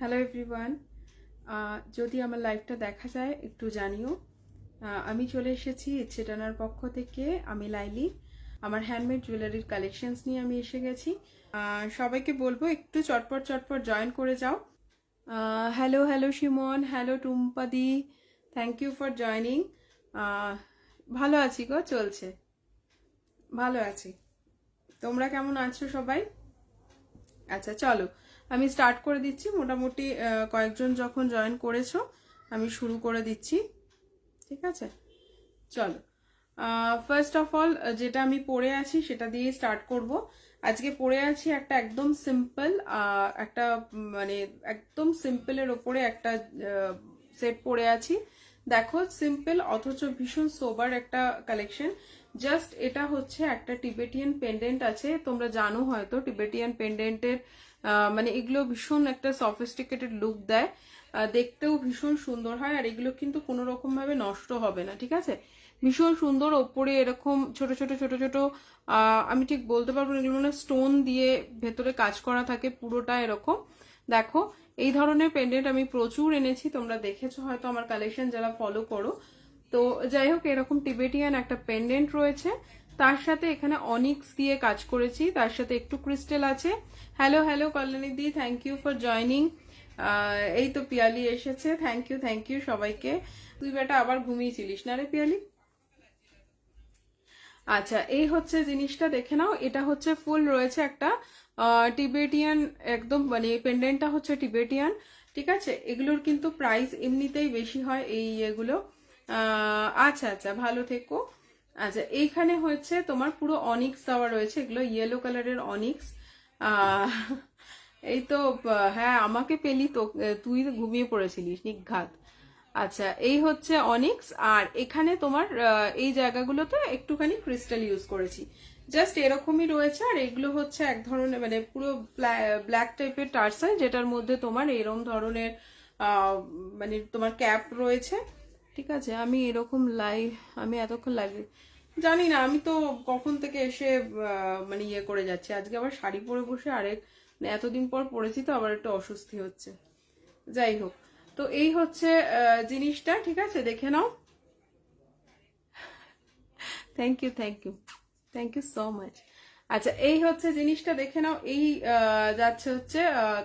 Hello everyone, যদি আমার লাইভটা দেখা যায় একটু জানিও। আমি চলে এসেছি ইচ্ছে টানার পক্ষ থেকে। আমি লাইলি, আমার হ্যান্ডমেড জুয়েলারির কালেকশনস নিয়ে আমি এসে গেছি। সবাইকে বলবো একটু চটপট চটপট জয়েন করে যাও। হ্যালো হ্যালো সিমন, হ্যালো টুম্পাদি, থ্যাংক ইউ ফর জয়নিং। ভালো আছি গো, চলছে, ভালো আছি। তোমরা কেমন আছো সবাই? আচ্ছা চলো, আমি স্টার্ট করে দিচ্ছি। মোটামুটি কয়েকজন যখন জয়েন করেছো আমি শুরু করে দিচ্ছি, ঠিক আছে? চলো, ফার্স্ট অফ অল যেটা আমি পরে আছি সেটা দিয়ে স্টার্ট করব। আজকে পরে আছি একটা একদম সিম্পল, একটা মানে একদম সিম্পলের ওপরে একটা সেট পরে আছি। দেখো, সিম্পল অথচ ভীষণ সোবার একটা কালেকশন। জাস্ট এটা হচ্ছে একটা টিবেটিয়ান পেন্ডেন্ট আছে, তোমরা জানো হয়তো টিবেটিয়ান পেন্ডেন্টের মানে এগুলো ভীষণ একটা সফিস্টিকেটেড লুক দেয়, দেখতেও ভীষণ সুন্দর হয়। আর এগুলো কিন্তু কোনো রকম ভাবে নষ্ট হবে না, ঠিক আছে? ভীষণ সুন্দর। ওপরে এরকম ছোট ছোট ছোট ছোট আমি ঠিক বলতে পারবো না, এগুলো মানে স্টোন দিয়ে ভেতরে কাজ করা থাকে পুরোটা এরকম। দেখো, এই ধরনের পেন্ডেন্ট আমি প্রচুর এনেছি, তোমরা দেখেছো হয়তো আমার কালেকশন যারা ফলো করো। তো যাই হোক, এরকম টিবেটিয়ান একটা পেন্ডেন্ট রয়েছে, তার সাথে এখানে অনিক্স দিয়ে কাজ করেছি, তার সাথে একটু ক্রিস্টাল আছে। Hello hello Kalyani di, thank you for joining. এই তো পিয়ালি এসেছে, থ্যাংক ইউ সবাইকে। তুই বেটা আবার ঘুমিয়েছিলিস না রে পিয়ালি? আচ্ছা, এই হচ্ছে জিনিসটা, দেখে নাও। এটা হচ্ছে ফুল রয়েছে একটা টিবেটিয়ান, একদম মানে পেন্ডেন্টটা হচ্ছে টিবেটিয়ান, ঠিক আছে? এগুলোর কিন্তু প্রাইস এমনিতেই বেশি হয় এই এগুলো। আচ্ছা আচ্ছা, ভালো থেকো। আচ্ছা, এইখানে হচ্ছে তোমার পুরো অনিক্স দেওয়া রয়েছে, এগুলো ইয়েলো কালারের অনিক্স। আহ এই তো, হ্যাঁ আমাকে পেলি তো, তুই ঘুমিয়ে পড়েছিলিস নিঘাত। আচ্ছা, এই হচ্ছে অনিক্স। আর এখানে তোমার এই জায়গাগুলোতে একটুখানি ক্রিস্টাল ইউজ করেছি, জাস্ট এরকমই রয়েছে। আর এগুলো হচ্ছে এক ধরনের মানে পুরো ব্ল্যাক টাইপের টার্সাল, যেটার মধ্যে তোমার এরকম ধরনের মানে তোমার ক্যাপ রয়েছে, ঠিক আছে? আমি এরকম লাইভ, আমি এতক্ষণ লাইভ জানি না, আমি তো কখন থেকে এসে মানে ইয়ে করে যাচ্ছি। আজকে আবার শাড়ি পরে বসে আরেক মানে এতদিন পর পরেছি, তো আবার একটু অস্বস্তি হচ্ছে। যাই হোক, তো এই হচ্ছে জিনিসটা, ঠিক আছে? দেখে নাও। Thank you so much. আচ্ছা, এই হচ্ছে জিনিসটা, দেখে নাও। এই যাচ্ছে হচ্ছে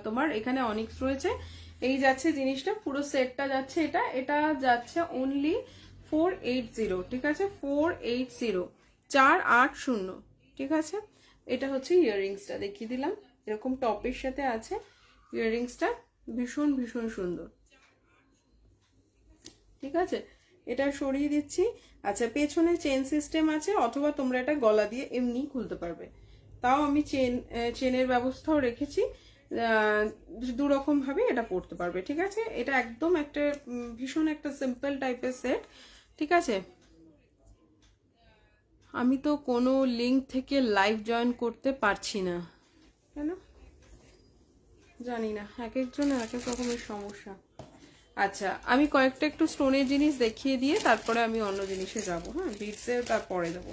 তোমার এখানে অনিক্স রয়েছে, এই যাচ্ছে জিনিসটা, পুরো সেটটা যাচ্ছে। এটা এটা যাচ্ছে অনলি 480, ঠিক আছে? 480, 480, ঠিক আছে? এটা হচ্ছে ইয়াররিংসটা, দেখিয়ে দিলাম, এরকম টপের সাথে আছে ইয়াররিংসটা, ভীষণ ভীষণ সুন্দর, ঠিক আছে? এটা সরিয়ে দিচ্ছি। আচ্ছা, পেছনে চেন সিস্টেম আছে, অথবা তোমরা এটা গলা দিয়ে এমনি খুলতে পারবে, তাও আমি চেনের ব্যবস্থাও রেখেছি। দু রকম ভাবে এটা পড়তে পারবে, ঠিক আছে? এটা একদম একটা ভীষণ একটা সিম্পল টাইপের সেট, ঠিক আছে? আমি তো কোনো লিঙ্ক থেকে লাইভ জয়েন করতে পারছি না, কেন জানি না, এক একজনের এক এক রকমের সমস্যা। আচ্ছা, আমি কয়েকটা একটু স্টোনের জিনিস দেখিয়ে দিয়ে তারপরে আমি অন্য জিনিসে যাব। হ্যাঁ, বিটসে তারপরে দেবো।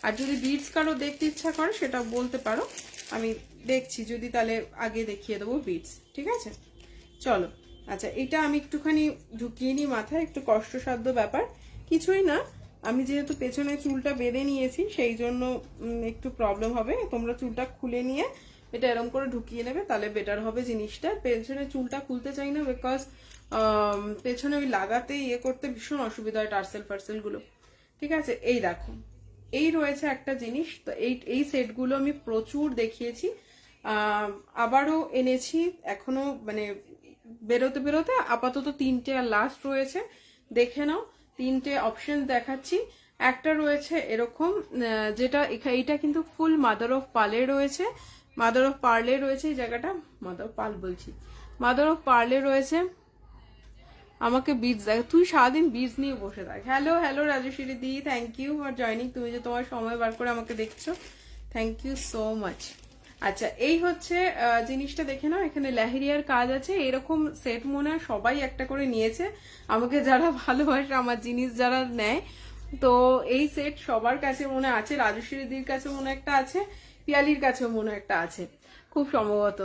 আর যদি বিটস কারো দেখতে ইচ্ছা করে সেটা বলতে পারো, আমি দেখছি যদি, তাহলে আগে দেখিয়ে দেবো বিটস, ঠিক আছে? চলো। আচ্ছা, এটা আমি একটুখানি ঢুকিয়ে নিই মাথায়, একটু কষ্টসাধ্য ব্যাপার, কিছুই না। আমি যেহেতু পেছনে চুলটা বেঁধে নিয়েছি সেই জন্য একটু প্রবলেম হবে। তোমরা চুলটা খুলে নিয়ে এটা এরকম করে ঢুকিয়ে নেবে, তাহলে বেটার হবে জিনিসটা। পেছনে চুলটা খুলতে চাই না, বিকজ পেছনে ওই লাগাতে ইয়ে করতে ভীষণ অসুবিধা হয় টার্সেল ফার্সেল গুলো, ঠিক আছে? এই দেখো, এই রয়েছে একটা জিনিস। তো এই এই সেটগুলো আমি প্রচুর দেখিয়েছি, আবারও এনেছি, এখনো মানে বেরোতে বেরোতে আপাতত তিনটে আর লাস্ট রয়েছে, দেখে নাও। তিনটে অপশন দেখাচ্ছি। একটা রয়েছে এরকম, যেটা এইটা কিন্তু ফুল মাদার অফ পার্লে রয়েছে, মাদার অফ পার্লে রয়েছে এই জায়গাটা, মাদার অফ পার্ল বলছি, মাদার অফ পার্লে রয়েছে। আমাকে বীজ দেখ, তুই সারাদিন বীজ নিয়ে বসে থাক। Hello hello Rajeshwari di, thank you for joining. তুমি যে তোমার সময় বার করে আমাকে দেখছো, থ্যাংক ইউ সো মাচ। আচ্ছা, এই হচ্ছে জিনিসটা, দেখে নাও। এখানে লেহেরিয়ার কাজ আছে, এরকম সেট মনে হয় সবাই একটা করে নিয়েছে। আমাকে যারা ভালোবাসে, আমার জিনিস যারা নেয়, তো এই সেট সবার কাছে মনে আছে। রাজেশ্বরী দির কাছে মনে একটা আছে, পিয়ালির কাছেও মনে একটা আছে খুব সম্ভবত।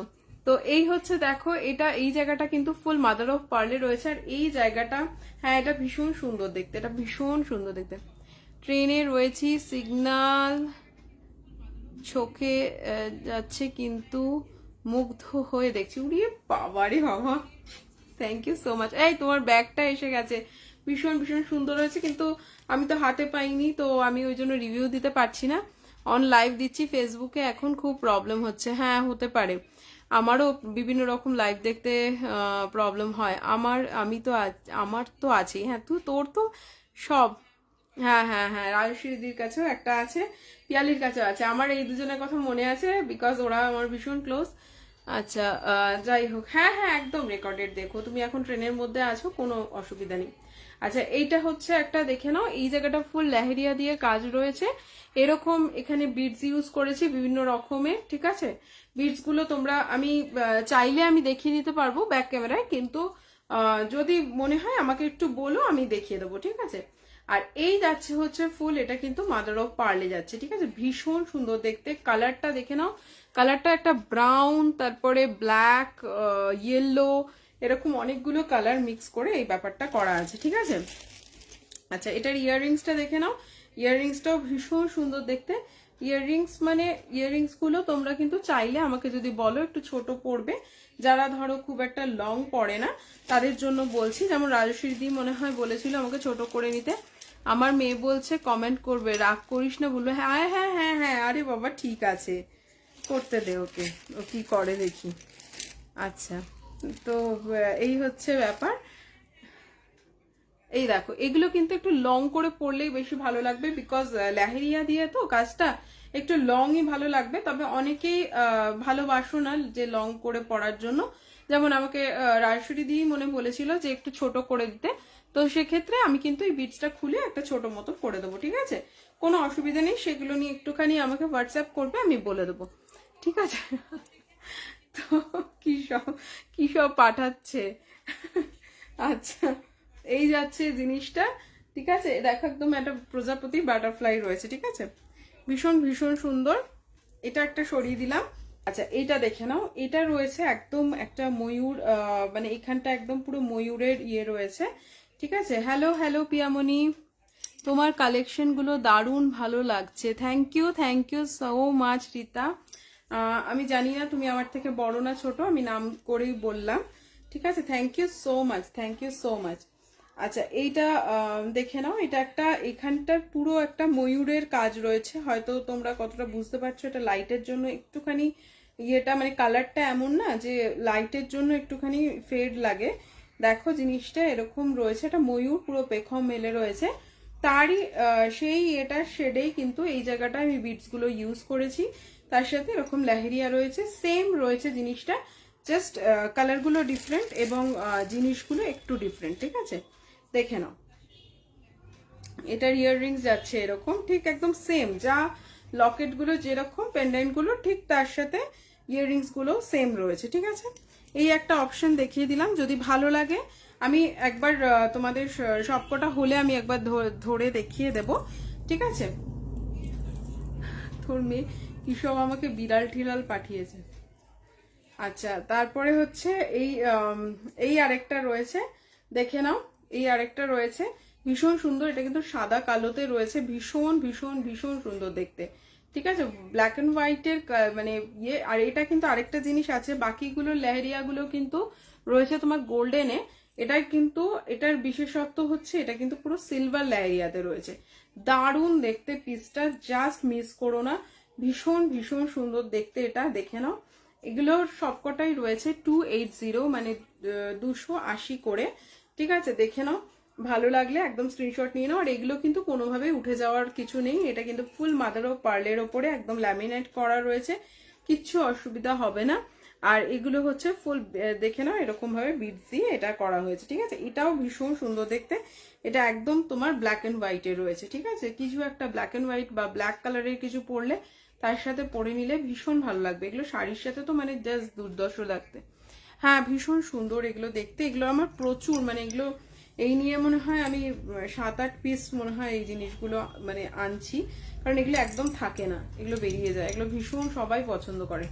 তো এই হচ্ছে দেখো, এটা এই জায়গাটা কিন্তু ফুল মাদার অফ পার্লে রয়েছে। আর এই জায়গাটা, হ্যাঁ এটা ভীষণ সুন্দর দেখতে, এটা ভীষণ সুন্দর দেখতে। ট্রেনে রয়েছি, সিগন্যাল চোখে যাচ্ছে কিন্তু মুগ্ধ হয়ে দেখছি। উড়িয়ে বাবারে বাবা, থ্যাংক ইউ সো মাচ। এই তোমার ব্যাগটা এসে গেছে, ভীষণ ভীষণ সুন্দর হয়েছে, কিন্তু আমি তো হাতে পাইনি, তো আমি ওই জন্য রিভিউ দিতে পারছি না। অন লাইভ দিচ্ছি ফেসবুকে, এখন খুব প্রবলেম হচ্ছে। হ্যাঁ হতে পারে, আমারও বিভিন্ন রকম লাইভ দেখতে প্রবলেম হয়। আমার তো আছেই। হ্যাঁ তোর তো সব, হ্যাঁ হ্যাঁ হ্যাঁ, রাজশ্রী দিদির কাছেও একটা আছে, পিয়ালির কাছেও আছে। আমার এই দুজনের কথা মনে আছে, বিকজ ওরা আমার ভীষণ ক্লোজ। আচ্ছা যাই হোক, হ্যাঁ হ্যাঁ একদম রেকর্ডেড। দেখো তুমি এখন ট্রেনের মধ্যে আছো, কোনো অসুবিধা নেই। আচ্ছা এইটা হচ্ছে একটা, দেখে নাও, এই জায়গাটা ফুল লেহেরিয়া দিয়ে কাজ রয়েছে। এরকম এখানে বিডস ইউজ করেছি বিভিন্ন রকমের, ঠিক আছে। বিডস গুলো তোমরা, আমি চাইলে আমি দেখিয়ে দিতে পারবো ব্যাক ক্যামেরায়, কিন্তু যদি মনে হয় আমাকে একটু বলো, আমি দেখিয়ে দেবো, ঠিক আছে। আর এই যাচ্ছে হচ্ছে ফুল, এটা কিন্তু মাদার অফ পার্লে যাচ্ছে, ঠিক আছে। ভীষণ সুন্দর দেখতে, কালারটা দেখে নাও। কালারটা একটা ব্রাউন, তারপরে ব্ল্যাক, ইয়েলো, এরকম অনেকগুলো কালার মিক্স করে এই ব্যাপারটা করা আছে, ঠিক আছে। আচ্ছা এটার ইয়াররিংসটা দেখে নাও, ইয়াররিংসটাও ভীষণ সুন্দর দেখতে। ইয়াররিংস মানে ইয়াররিংস গুলো তোমরা কিন্তু চাইলে আমাকে যদি বলো একটু ছোট পড়বে, যারা ধরো খুব একটা লং পড়ে না তাদের জন্য বলছি। যেমন রাজশ্রী দি মনে হয় বলেছিল আমাকে ছোট করে নিতে। আমার মেয়ে বলছে কমেন্ট করবে, রাগ করিস না, বলবে হ্যাঁ হ্যাঁ হ্যাঁ হ্যাঁ, আরে বাবা ঠিক আছে, করতে দে ওকে, ও কি করে দেখি। আচ্ছা তো এই হচ্ছে ব্যাপার। এই দেখো, এগুলো কিন্তু একটু লং করে পরলেই বেশি ভালো লাগবে, বিকজ লেহেরিয়া দিয়ে তো কাজটা, একটু লংই ভালো লাগবে। তবে অনেকেই ভালোবাসো না যে লং করে পরার জন্য, যেমন আমাকে রাজশ্রী দিই মনে বলেছিল যে একটু ছোট করে দিতে, তো সেক্ষেত্রে আমি কিন্তু এই বিটসটা খুলে একটা ছোট মতো করে দেবো, ঠিক আছে। কোনো অসুবিধা নেই, সেগুলো নিয়ে একটুখানি আমাকে হোয়াটসঅ্যাপ করবে, আমি বলে দেবো, ঠিক আছে। তো কি সব পাঠাচ্ছে। আচ্ছা এই যাচ্ছে জিনিসটা, ঠিক আছে। দেখো একদম একটা প্রজাপতি বাটারফ্লাই রয়েছে, ঠিক আছে, ভীষণ ভীষণ সুন্দর। এটা একটা সরিয়ে দিলাম। আচ্ছা এইটা দেখে নাও, এটা রয়েছে একদম একটা ময়ূর, মানে এখানটা একদম পুরো ময়ূরের ইয়ে রয়েছে, ঠিক আছে। হ্যালো হ্যালো পিয়ামণি, তোমার কালেকশনগুলো দারুণ ভালো লাগছে। Thank you so much Rita. আমি জানি না তুমি আমার থেকে বড় না ছোট, আমি নাম করেই বললাম, ঠিক আছে। Thank you so much. আচ্ছা এইটা দেখে নাও, এটা একটা, এখানটার পুরো একটা ময়ূরের কাজ রয়েছে, হয়তো তোমরা কতটা বুঝতে পারছো। এটা লাইটের জন্য একটুখানি ইয়েটা, মানে কালারটা এমন না যে লাইটের জন্য একটুখানি ফেড লাগে। দেখো জিনিসটা এরকম রয়েছে, এটা ময়ূর পুরো পেখম মেলে রয়েছে, তারই সেই এটার শেডেই কিন্তু এই জায়গাটা আমি বিটস গুলো ইউজ করেছি। তার সাথে এরকম লেহেরিয়া রয়েছে, সেম রয়েছে জিনিসটা, জাস্ট কালারগুলো ডিফারেন্ট এবং জিনিসগুলো একটু ডিফারেন্ট, ঠিক আছে। দেখে নাও, এটার ইয়াররিংস যাচ্ছে এরকম, ঠিক একদম সেম, যা লকেটগুলো যেরকম, পেন্ডেন্টগুলো ঠিক তার সাথে ইয়াররিংস গুলো সেম রয়েছে, ঠিক আছে। এই একটা অপশন দেখিয়ে দিলাম, যদি ভালো লাগে আমি একবার তোমাদের সবকটা হলে আমি একবার ধরে দেখিয়ে দেব, ঠিক আছে। তোর মেয়ে কিসব আমাকে বিড়াল ঠিলাল পাঠিয়েছে। আচ্ছা তারপরে হচ্ছে এই আরেকটা রয়েছে, দেখে নাও, এই আরেকটা রয়েছে ভীষণ সুন্দর। এটা কিন্তু সাদা কালোতে রয়েছে, ভীষণ ভীষণ ভীষণ সুন্দর দেখতে, ঠিক আছে। ব্ল্যাক অ্যান্ড হোয়াইটের মানে ইয়ে। আর এটা কিন্তু আরেকটা জিনিস আছে, বাকিগুলো লেহেরিয়াগুলো কিন্তু রয়েছে তোমার গোল্ডেনে, এটার কিন্তু এটার বিশেষত্ব হচ্ছে এটা কিন্তু পুরো সিলভার লেহেরিয়াতে রয়েছে। দারুণ দেখতে পিসটা, জাস্ট মিস করো না, ভীষণ ভীষণ সুন্দর দেখতে এটা, দেখে নাও। এগুলোর সবকটাই রয়েছে 280, মানে 280 করে, ঠিক আছে। দেখে নাও, ভালো লাগলে একদম স্ক্রিনশট নিয়ে নাও। আর এগুলো কিন্তু কোনোভাবেই উঠে যাওয়ার কিছু নেই, এটা কিন্তু ফুল মাদার অফ পার্লের ওপরে একদম ল্যামিনেট করা রয়েছে, কিচ্ছু অসুবিধা হবে না। আর এগুলো হচ্ছে ফুল, দেখে নাও এরকম ভাবে বিটস দিয়ে এটা করা হয়েছে, ঠিক আছে। এটাও ভীষণ সুন্দর দেখতে, এটা একদম তোমার ব্ল্যাক অ্যান্ড হোয়াইটে রয়েছে, ঠিক আছে। কিছু একটা ব্ল্যাক অ্যান্ড হোয়াইট বা ব্ল্যাক কালারের কিছু পরলে তার সাথে পরে নিলে ভীষণ ভালো লাগবে। এগুলো শাড়ির সাথে তো মানে জাস্ট দুর্দর্শ লাগতে। হ্যাঁ ভীষণ সুন্দর এগুলো দেখতে, এগুলো আমার প্রচুর, মানে এগুলো এই নিয়ে মনে হয় আমি 7-8 পিস মনে হয় এই জিনিসগুলো মানে আনছি, কারণ এগুলো একদম থাকে না, এগুলো বেরিয়ে যায়, এগুলো ভীষণ সবাই পছন্দ করে।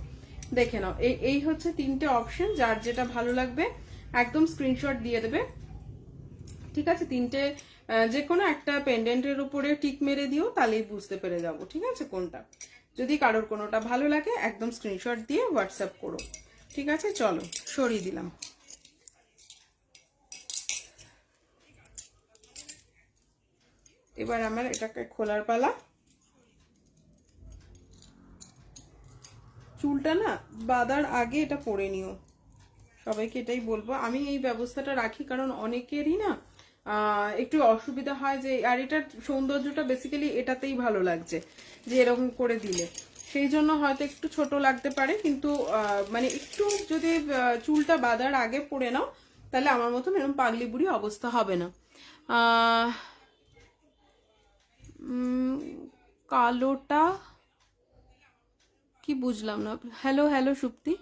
দেখে নাও, এই হচ্ছে তিনটে অপশন, যার যেটা ভালো লাগবে একদম স্ক্রিনশট দিয়ে দেবে, ঠিক আছে। তিনটে যে কোনো একটা পেন্ডেন্টের উপরে টিক মেরে দিও, তাহলেই বুঝতে পেরে যাবো, ঠিক আছে, কোনটা। যদি কারোর কোনোটা ভালো লাগে একদম স্ক্রিনশট দিয়ে হোয়াটসঅ্যাপ করো, ঠিক আছে। চলো সরিয়ে দিলাম। এবার আমার এটাকে খোলার পালা। চুলটা না বাঁধার আগে এটা পরে নিও, সবাইকে এটাই বলবো। আমি এই ব্যবস্থাটা রাখি কারণ অনেকেরই না একটু অসুবিধা হয় যে, আর এটার সৌন্দর্যটা বেসিক্যালি এটাতেই ভালো লাগছে যে এরকম করে দিলে, সেই জন্য হয়তো একটু ছোট লাগতে পারে, কিন্তু মানে একটু যদি চুলটা বাঁধার আগে পরে নাও তাহলে আমার মতন এরকম পাগলি বুড়ি অবস্থা হবে না। কালোটা কি বুঝলাম না। হ্যালো হ্যালো সুপ্তি,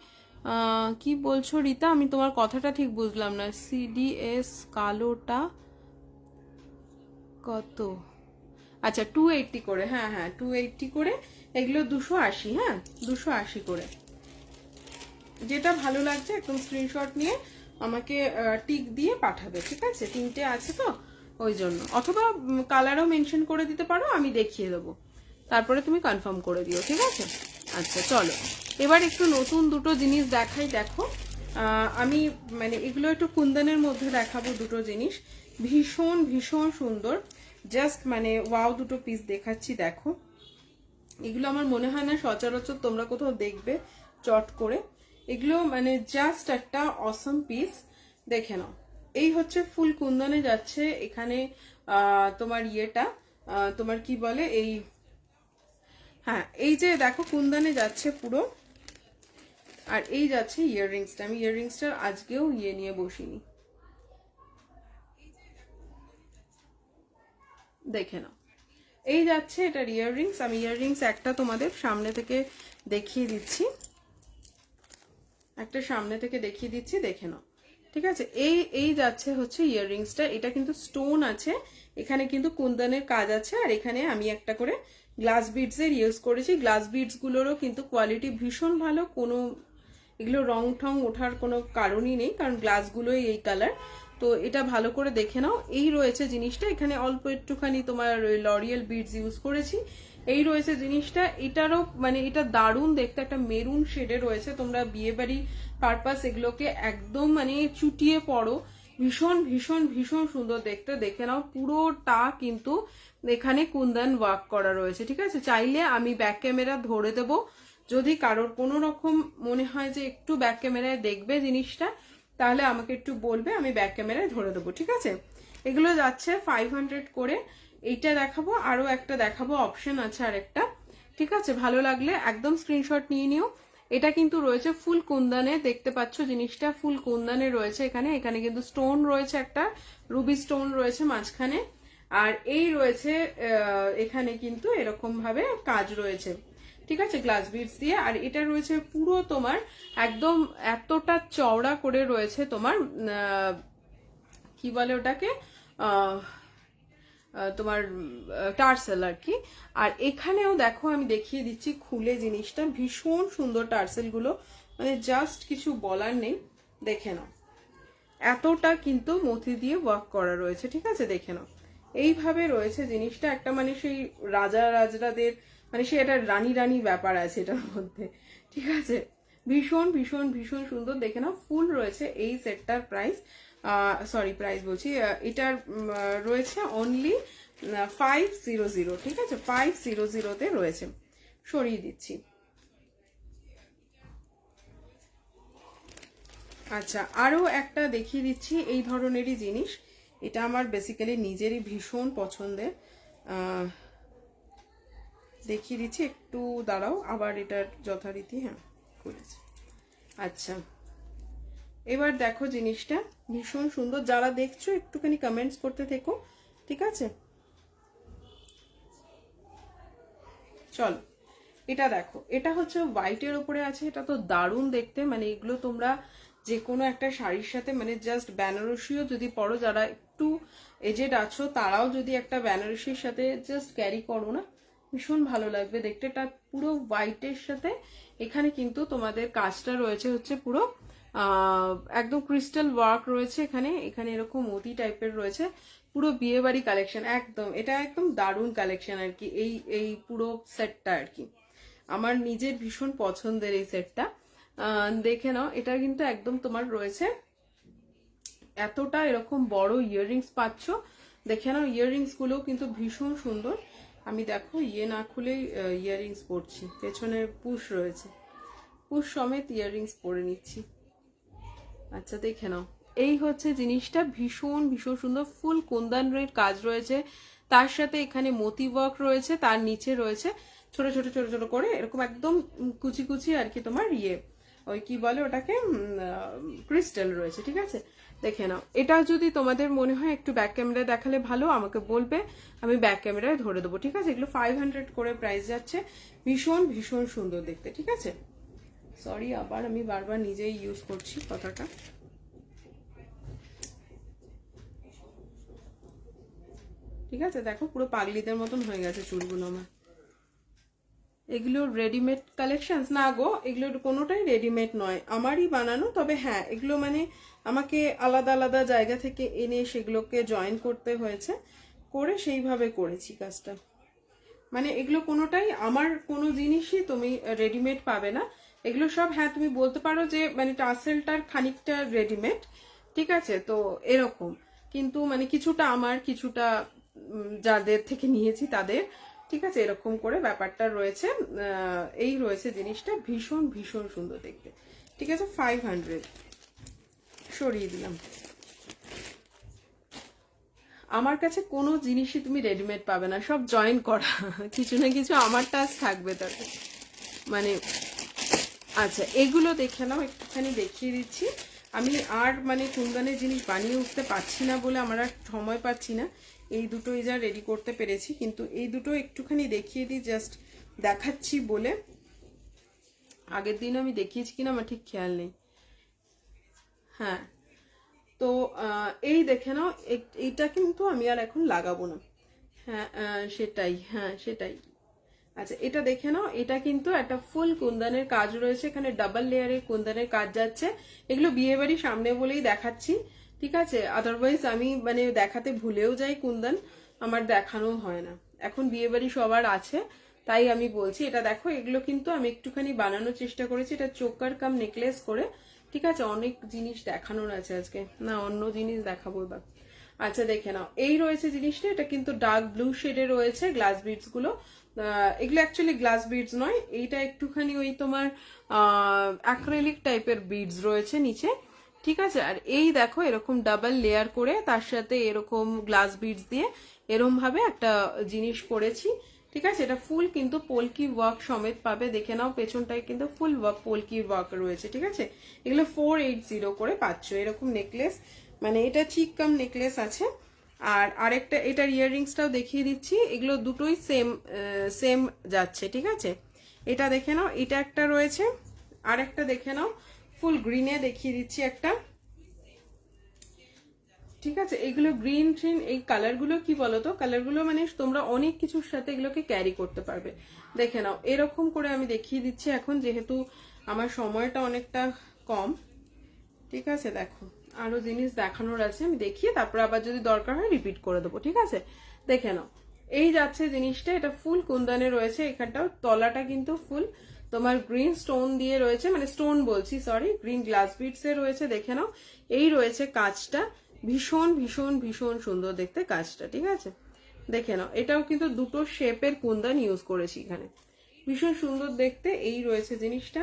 কি বলছো রিতা, আমি তোমার কথাটা ঠিক বুঝলাম না। সিডিএস কালোটা কত? আচ্ছা 280 করে, হ্যাঁ হ্যাঁ 280 করে, এগুলো 280, হ্যাঁ 280 করে। যেটা ভালো লাগছে একদম স্ক্রিনশট নিয়ে আমাকে টিক দিয়ে পাঠাবে, ঠিক আছে। তিনটে আছে তো ওই জন্য, অথবা কালারও মেনশন করে দিতে পারো, আমি দেখিয়ে দেবো, তারপরে তুমি কনফার্ম করে দিও, ঠিক আছে। আচ্ছা চলো এবার একটু নতুন দুটো জিনিস দেখাই। দেখো আমি মানে এগুলো একটু কুন্দনের মধ্যে দেখাবো দুটো জিনিস, ভীষণ ভীষণ সুন্দর, জাস্ট মানে ওয়াও দুটো পিস দেখাচ্ছি। দেখো এগুলো আমার মনে হয় না সচরাচর তোমরা কোথাও দেখবে চট করে, এগুলো মানে জাস্ট একটা অসম পিস, দেখে নাও। এই হচ্ছে ফুল কুন্দনে যাচ্ছে এখানে তোমার ইয়েটা, তোমার কি বলে এই, হ্যাঁ এই যে দেখো কুন্দনে যাচ্ছে পুরো, আর এই যাচ্ছে ইয়াররিংসটা। আমি ইয়াররিংসটার আজকেও ইয়ে নিয়ে বসিনি, দেখে নাও। এই যাচ্ছে এটার ইয়াররিংস, আমি ইয়াররিংস একটা তোমাদের সামনে থেকে দেখিয়ে দিচ্ছি, একটা সামনে থেকে দেখিয়ে দিচ্ছি, দেখে নাও, ঠিক আছে। এই যাচ্ছে হচ্ছে ইয়াররিংসটা, এটা কিন্তু স্টোন আছে, এখানে কিন্তু কুন্দনের কাজ আছে, আর এখানে আমি একটা করে গ্লাস বিডস এর ইউজ করেছি। গ্লাস বিডস গুলোরও কিন্তু কোয়ালিটি ভীষণ ভালো, কোনো এগুলো রং ঠং ওঠার কোনো কারণই নেই, কারণ গ্লাসগুলোই এই কালার। তো এটা ভালো করে দেখে নাও। এই রয়েছে জিনিসটা, এখানে অল্প একটুখানি তোমার লরিয়াল বিডস ইউজ করেছি, এই রয়েছে জিনিসটা। এটারও মানে এটা দারুণ দেখতে, একটা মেরুন শেডে রয়েছে, তোমরা বিয়ে বাড়ি পারপাস এগুলোকে একদম মানে চুটিয়ে পড়ো, ভীষণ ভীষণ ভীষণ সুন্দর দেখতে, দেখে নাও। পুরোটা কিন্তু এখানে কুন্দন ওয়ার্ক করা রয়েছে, ঠিক আছে। চাইলে আমি ব্যাক ক্যামেরা ধরে দেবো, যদি কারোর কোনো রকম মনে হয় যে একটু ব্যাক ক্যামেরায় দেখবে জিনিসটা, তাহলে আমাকে একটু বলবে, আমি ব্যাক ক্যামেরায় ধরে দেবো, ঠিক আছে। এগুলো যাচ্ছে 500 করে। এইটা দেখাবো, আরো একটা দেখাবো, অপশন আছে আরেকটা, ঠিক আছে। ভালো লাগলে একদম স্ক্রিনশট নিয়ে নিও। এটা কিন্তু রয়েছে ফুল কুন্দনে, দেখতে পাচ্ছ জিনিসটা ফুল কুন্দনে রয়েছে, এখানে এখানে কিন্তু স্টোন রয়েছে, একটা রুবি স্টোন রয়েছে মাঝখানে, আর এই রয়েছে এখানে কিন্তু এরকম ভাবে কাজ রয়েছে, ঠিক আছে, গ্লাস বিডস দিয়ে। আর এটা রয়েছে পুরো তোমার একদম এতটা চওড়া করে রয়েছে তোমার কি বলে ওটাকে তোমার টার্সেল আর কি। আর এখানেও দেখো আমি দেখিয়ে দিচ্ছি খুলে জিনিসটা, ভীষণ সুন্দর টার্সেল গুলো, মানে জাস্ট কিছু বলার নেই, দেখে নাও। এতটা কিন্তু মতি দিয়ে ওয়ার্ক করা রয়েছে, ঠিক আছে, দেখে নাও। এইভাবে রয়েছে জিনিসটা, একটা মানে সেই রাজা রাজরাদের মানে সে একটা রানী রানী ব্যাপার আছে এটার মধ্যে, ঠিক আছে। ভীষণ ভীষণ ভীষণ সুন্দর, দেখে নাও। ফুল রয়েছে এই সেটটার প্রাইস, সরি প্রাইস বলছি, এটার রয়েছে অনলি 500, ঠিক আছে, 500-তে রয়েছে। সরিয়ে দিচ্ছি। আচ্ছা আরো একটা দেখিয়ে দিচ্ছি এই ধরনেরই জিনিস, এটা আমার বেসিক্যালি নিজেরই ভীষণ পছন্দের, দেখিয়ে দিচ্ছি, একটু দাঁড়াও, আবার এটার যথারীতি হ্যাঁ করেছে। আচ্ছা এবার দেখো জিনিসটা ভীষণ সুন্দর, যারা দেখছো একটুখানি কমেন্টস করতে থেকো, ঠিক আছে। চলো এটা দেখো, এটা হচ্ছে হোয়াইটের উপরে আছে, এটা তো দারুণ দেখতে, মানে এগুলো তোমরা যে কোনো একটা শাড়ির সাথে মানে জাস্ট বেনারসিও যদি পরো, যারা একটু এজেড আছো তারাও যদি একটা বেনারসির সাথে জাস্ট ক্যারি করো না, ভীষণ ভালো লাগবে দেখতে। এটা পুরো হোয়াইটের সাথে এখানে কিন্তু তোমাদের কাজটা রয়েছে হচ্ছে পুরো একদম ক্রিস্টাল ওয়ার্ক রয়েছে এখানে। এখানে এরকম মোতি টাইপের রয়েছে, পুরো বিয়ে বাড়ি কালেকশন একদম। এটা একদম দারুণ কালেকশন আর কি, এই এই পুরো সেটটা আর কি। আমার নিজের ভীষণ পছন্দের এই সেটটা। দেখে নাও, এটা কিন্তু একদম তোমার রয়েছে এতটা এরকম বড় ইয়াররিংস পাচ্ছ। দেখে নাও, ইয়াররিংস গুলো কিন্তু ভীষণ সুন্দর। আমি দেখো না খুলেই ইয়াররিংস পরছি, পেছনে পুশ রয়েছে, পুশ সমেত ইয়াররিংস পরে নিচ্ছি। আচ্ছা দেখে নাও, এই হচ্ছে জিনিসটা, ভীষণ ভীষণ সুন্দর। ফুল কুন্দনের কাজ রয়েছে, তার সাথে এখানে মোতি ওয়ার্ক রয়েছে, তার নিচে রয়েছে ছোট ছোট ছোট ছোট করে এরকম একদম কুচি কুচি আর কি তোমার ওই কি বলে ওটাকে, ক্রিস্টাল রয়েছে। ঠিক আছে, দেখে নাও। এটা যদি তোমাদের মনে হয় একটু ব্যাক ক্যামেরায় দেখালে ভালো, আমাকে বলবে, আমি ব্যাক ক্যামেরায় ধরে দেবো। ঠিক আছে, এগুলো 500 করে প্রাইস যাচ্ছে। ভীষণ ভীষণ সুন্দর দেখতে। ঠিক আছে, সরি আবার আমি বারবার নিজেই ইউজ করছি কথাটা। ঠিক আছে, দেখো পুরো পাগলিদের মতন হয়ে গেছে চুলগুলো আমার। এগুলো রেডিমেড কালেকশন না গো, এগুলোর কোনোটাই রেডিমেড নয়, আমারই বানানো। তবে হ্যাঁ, এগুলো মানে আমাকে আলাদা আলাদা জায়গা থেকে এনে সেগুলোকে জয়েন করতে হয়েছে, করে সেইভাবে করেছি কাজটা। মানে এগুলো কোনোটাই আমার কোনো জিনিসই তুমি রেডিমেড পাবে না। এগুলো সব, হ্যাঁ তুমি বলতে পারো যে মানে টাসেলটার খানিকটা রেডিমেড, ঠিক আছে, তো এরকম। কিন্তু মানে কিছুটা আমার, কিছুটা যাদের থেকে নিয়েছি তাদের। ঠিক আছে, এরকম করে ব্যাপারটা রয়েছে। এই রয়েছে জিনিসটা, ভীষণ ভীষণ সুন্দর দেখতে। ঠিক আছে, 500 সরিয়ে দিলাম। আমার কাছে কোনো জিনিসই তুমি রেডিমেড পাবে না, সব জয়েন করা, কিছু না কিছু আমার টাচ থাকবে তাতে মানে। আচ্ছা, এগুলো দেখে নাও, একটুখানি দেখিয়ে দিচ্ছি। আমি আর মানে কুন্দনের জিনিস বানিয়ে উঠতে পারছি না বলে আমার আর সময় পাচ্ছি না। এই দুটোই যা রেডি করতে পেরেছি, কিন্তু এই দুটো একটুখানি দেখিয়ে দিই, জাস্ট দেখাচ্ছি বলে। আগের দিন আমি দেখিয়েছি কিনা আমার ঠিক খেয়াল নেই। হ্যাঁ, তো এই দেখে নাও, এইটা কিন্তু আমি আর এখন লাগাবো না। হ্যাঁ সেটাই, হ্যাঁ সেটাই। আচ্ছা, এটা দেখে নাও, এটা কিন্তু একটা ফুল কুন্দনের কাজ রয়েছে, এখানে ডাবল লেয়ারের কুন্দনের কাজ যাচ্ছে। এগুলো বিয়ে বাড়ির সামনে বলেই দেখাচ্ছি, ঠিক আছে, আদারওয়াইজ আমি মানে দেখাতে ভুলেও যাই কুন্দন, আমার দেখানো হয় না। এখন বিয়ে বাড়ি সবার আছে, তাই আমি বলছি। এটা দেখো, এগুলো কিন্তু আমি একটুখানি বানানোর চেষ্টা করেছি, এটা চোকার কাম নেকলেস করে। ঠিক আছে, অনেক জিনিস দেখানোর আছে আজকে, না অন্য জিনিস দেখাবো এবার। আচ্ছা দেখে নাও, এই রয়েছে জিনিসটা, এটা কিন্তু ডার্ক ব্লু শেডে রয়েছে গ্লাস বিডস গুলো। এগুলো অ্যাকচুয়ালি গ্লাস বিডস নয়, এইটা একটুখানি ওই তোমার অ্যাক্রেলিক টাইপের বিডস রয়েছে নিচে। ঠিক আছে, আর এই দেখো এরকম ডাবল লেয়ার করে তার সাথে এরকম গ্লাস বিডস দিয়ে এরকম ভাবে একটা জিনিস করেছি। ঠিক আছে, এটা ফুল কিন্তু পোলকি ওয়ার্ক সমেত পাবে। দেখে নাও, পেছনটায় কিন্তু ফুল পোলকি ওয়ার্ক রয়েছে। ঠিক আছে, এগুলো 480 করে পাচ্ছ এরকম নেকলেস, মানে এটা চিক কাম নেকলেস আছে। আর আরেকটা, এটার ইয়াররিংসটাও দেখিয়ে দিচ্ছি, এগুলো দুটোই সেম সেম যাচ্ছে। ঠিক আছে, এটা দেখে নাও, এটা একটা রয়েছে, আর একটা দেখে নাও ফুল গ্রিনে দেখিয়ে দিচ্ছি একটা। ঠিক আছে, এগুলো গ্রিন ট্রিন, এই কালারগুলো কি বলতো, কালারগুলো মানে তোমরা অনেক কিছুর সাথে এগুলোকে ক্যারি করতে পারবে। দেখে নাও, এরকম করে আমি দেখিয়ে দিচ্ছি এখন, যেহেতু আমার সময়টা অনেকটা কম। ঠিক আছে, দেখো আরো জিনিস দেখানোর আছে, আমি দেখিয়ে তারপর আবার যদি দরকার হয় রিপিট করে দেবো। ঠিক আছে, দেখে নাও, এই যাচ্ছে জিনিসটা, এটা ফুল কুন্দনে রয়েছে। এখানটাও তলাটা কিন্তু ফুল তোমার গ্রিন স্টোন দিয়ে রয়েছে, মানে স্টোন বলছি সরি, গ্রিন গ্লাস বিটস এ রয়েছে। দেখে নাও, এই রয়েছে কাজটা, ভীষণ ভীষণ ভীষণ সুন্দর দেখতে কাজটা। ঠিক আছে, দেখে নাও, এটাও কিন্তু দুটো শেপের কুন্দন ইউজ করেছি এখানে, ভীষণ সুন্দর দেখতে। এই রয়েছে জিনিসটা,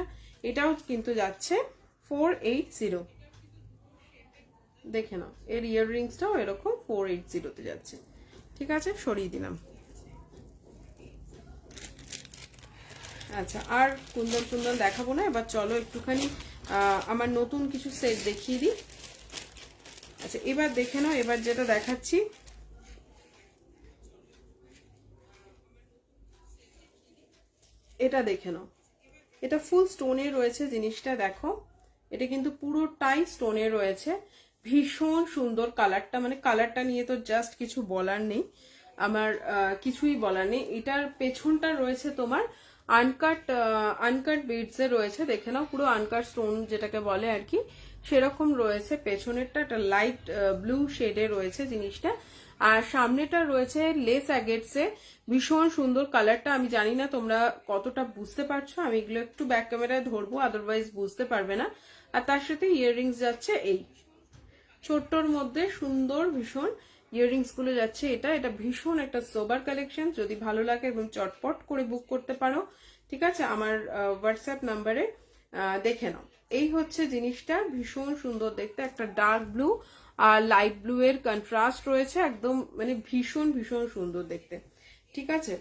এটাও কিন্তু যাচ্ছে 480। দেখে নাও, এর ইয়াররিংসটাও এরকম 480 যাচ্ছে। ঠিক আছে, সরিয়ে দিলাম। আচ্ছা, আর কুন্দন কুন্দন দেখাবো না, এবার চলো একটুখানি আমার নতুন কিছু সেট দেখিয়ে দিই। আচ্ছা, এবার দেখে নাও, এবার যেটা দেখাচ্ছি, এটা দেখে নাও, এটা ফুল স্টোনে রয়েছে জিনিসটা। দেখো, এটা কিন্তু পুরোটাই স্টোনে রয়েছে, ভীষণ সুন্দর কালারটা, মানে কালারটা নিয়ে তো জাস্ট কিছু বলার নেই। আমার কিছুই বলার নেই। এটার পেছনটা রয়েছে তোমার আনকাট বিডস এ রয়েছে, দেখে নাও, পুরো আনকাট স্টোন যেটাকে বলে আর কি, সেরকম রয়েছে। পেছনেরটা একটা লাইট ব্লু শেডে রয়েছে জিনিসটা, আর সামনেটা রয়েছে লেস অ্যাগেটসে, ভীষণ সুন্দর কালারটা। আমি জানি না তোমরা কতটা বুঝতে পারছো, আমি এগুলো একটু ব্যাক ক্যামেরায় ধরবো, আদারওয়াইজ বুঝতে পারবে না। আর তার সাথে ইয়াররিংস যাচ্ছে এই ছোট্টর মধ্যে, সুন্দর ভীষণ ইয়াররিংস গুলো যাচ্ছে। এটা ভীষণ একটা সোবার কালেকশন, যদি ভালো লাগে এবং চটপট করে বুক করতে পারো, ঠিক আছে, আমার হোয়াটসঅ্যাপ নাম্বারে দেখে নাও। এই হচ্ছে জিনিসটা, ভীষণ সুন্দর দেখতে, একটা ডার্ক ব্লু আর লাইট ব্লু এর কন্ট্রাস্ট রয়েছে, একদম মানে ভীষণ ভীষণ সুন্দর দেখতে, ঠিক আছে।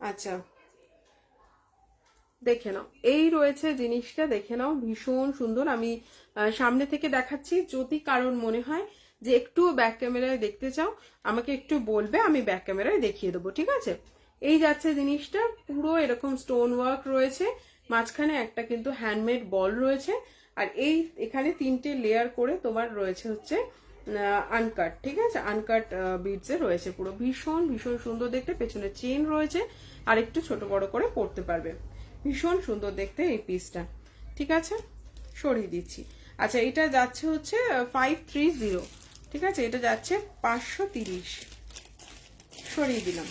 আচ্ছা, দেখে নাও, এই রয়েছে জিনিসটা, দেখে নাও, ভীষণ সুন্দর। আমি সামনে থেকে দেখাচ্ছি, যদি কারোর মনে হয় যে একটু ব্যাক ক্যামেরায় দেখতে চাও আমাকে একটু বলবে, আমি ব্যাক ক্যামেরায় দেখিয়ে দেবো, ঠিক আছে। এই যাচ্ছে জিনিসটা, পুরো এরকম স্টোন ওয়ার্ক রয়েছে, মাঝখানে একটা কিন্তু হ্যান্ডমেড বল রয়েছে, আর এই এখানে 3টে লেয়ার করে তোমার রয়েছে হচ্ছে আনকাট, ঠিক আছে, আনকাট বিডস এ রয়েছে, পুরো ভীষণ ভীষণ সুন্দর দেখতে। পেছনে চেন রয়েছে, আর একটু ছোট বড় করে পড়তে পারবে, ভীষণ সুন্দর দেখতে এই পিসটা, ঠিক আছে, সরিয়ে দিচ্ছি। আচ্ছা, এটা যাচ্ছে হচ্ছে 530, ঠিক আছে, এটা যাচ্ছে 530, সরিয়ে দিলাম।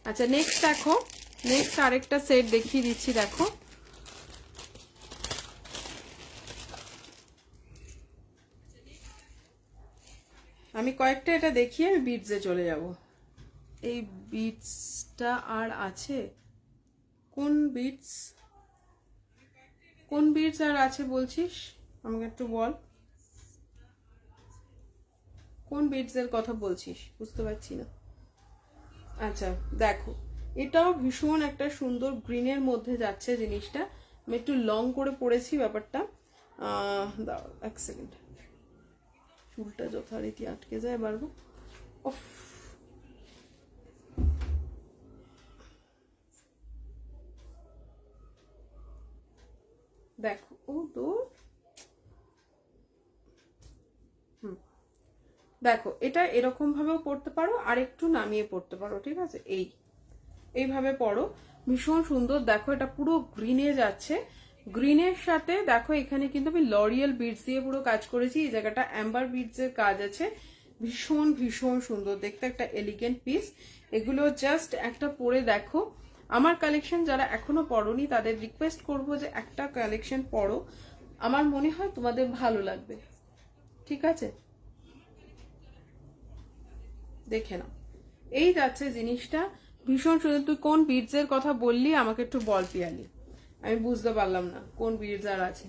আচ্ছা, নেক্সট দেখো, নেক্সট আরেকটা সেট দেখিয়ে দিচ্ছি, দেখো। আমি কয়েকটা এটা দেখিয়ে আমি বিটসে চলে যাব। এই বিটসটা আর আছে? কোন বিটস আর আছে বলছিস আমাকে একটু বল, কোন বিটস এর কথা বলছিস, বুঝতে পারছি না। আচ্ছা, দেখো, এটাও ভীষণ একটা সুন্দর গ্রিনের মধ্যে যাচ্ছে জিনিসটা। আমি একটু লং করে পড়েছি ব্যাপারটা, দাও এক সেকেন্ড, চুলটা যথারীতি আটকে যায় বারবার। ওফ, দেখো, ও দূর, দেখো, এটা এরকম ভাবেও পড়তে পারো, আর একটু নামিয়ে পড়তে পারো, ঠিক আছে, এইভাবে পড়ো, ভীষণ সুন্দর। দেখো, এটা পুরো গ্রিনে যাচ্ছে, গ্রিনের সাথে দেখো এখানে কিন্তু আমি লরিয়াল বিডস দিয়ে পুরো কাজ করেছি, এই জায়গাটা অ্যাম্বার বিডস এর কাজ আছে, ভীষণ ভীষণ সুন্দর দেখতে, একটা এলিগেন্ট পিস। এগুলো জাস্ট একটা পরে দেখো। আমার কালেকশন যারা এখনো পড়োনি তাদের রিকোয়েস্ট করবো যে একটা কালেকশন পড়ো, আমার মনে হয় তোমাদের ভালো লাগবে, ঠিক আছে, দেখে নাও। এই যাচ্ছে জিনিসটা, ভীষণ সুন্দর। তুই কোন বিডস এর কথা বললি আমাকে একটু বল পিয়ালি, আমি বুঝতে পারলাম না কোন বিডস আর আছে।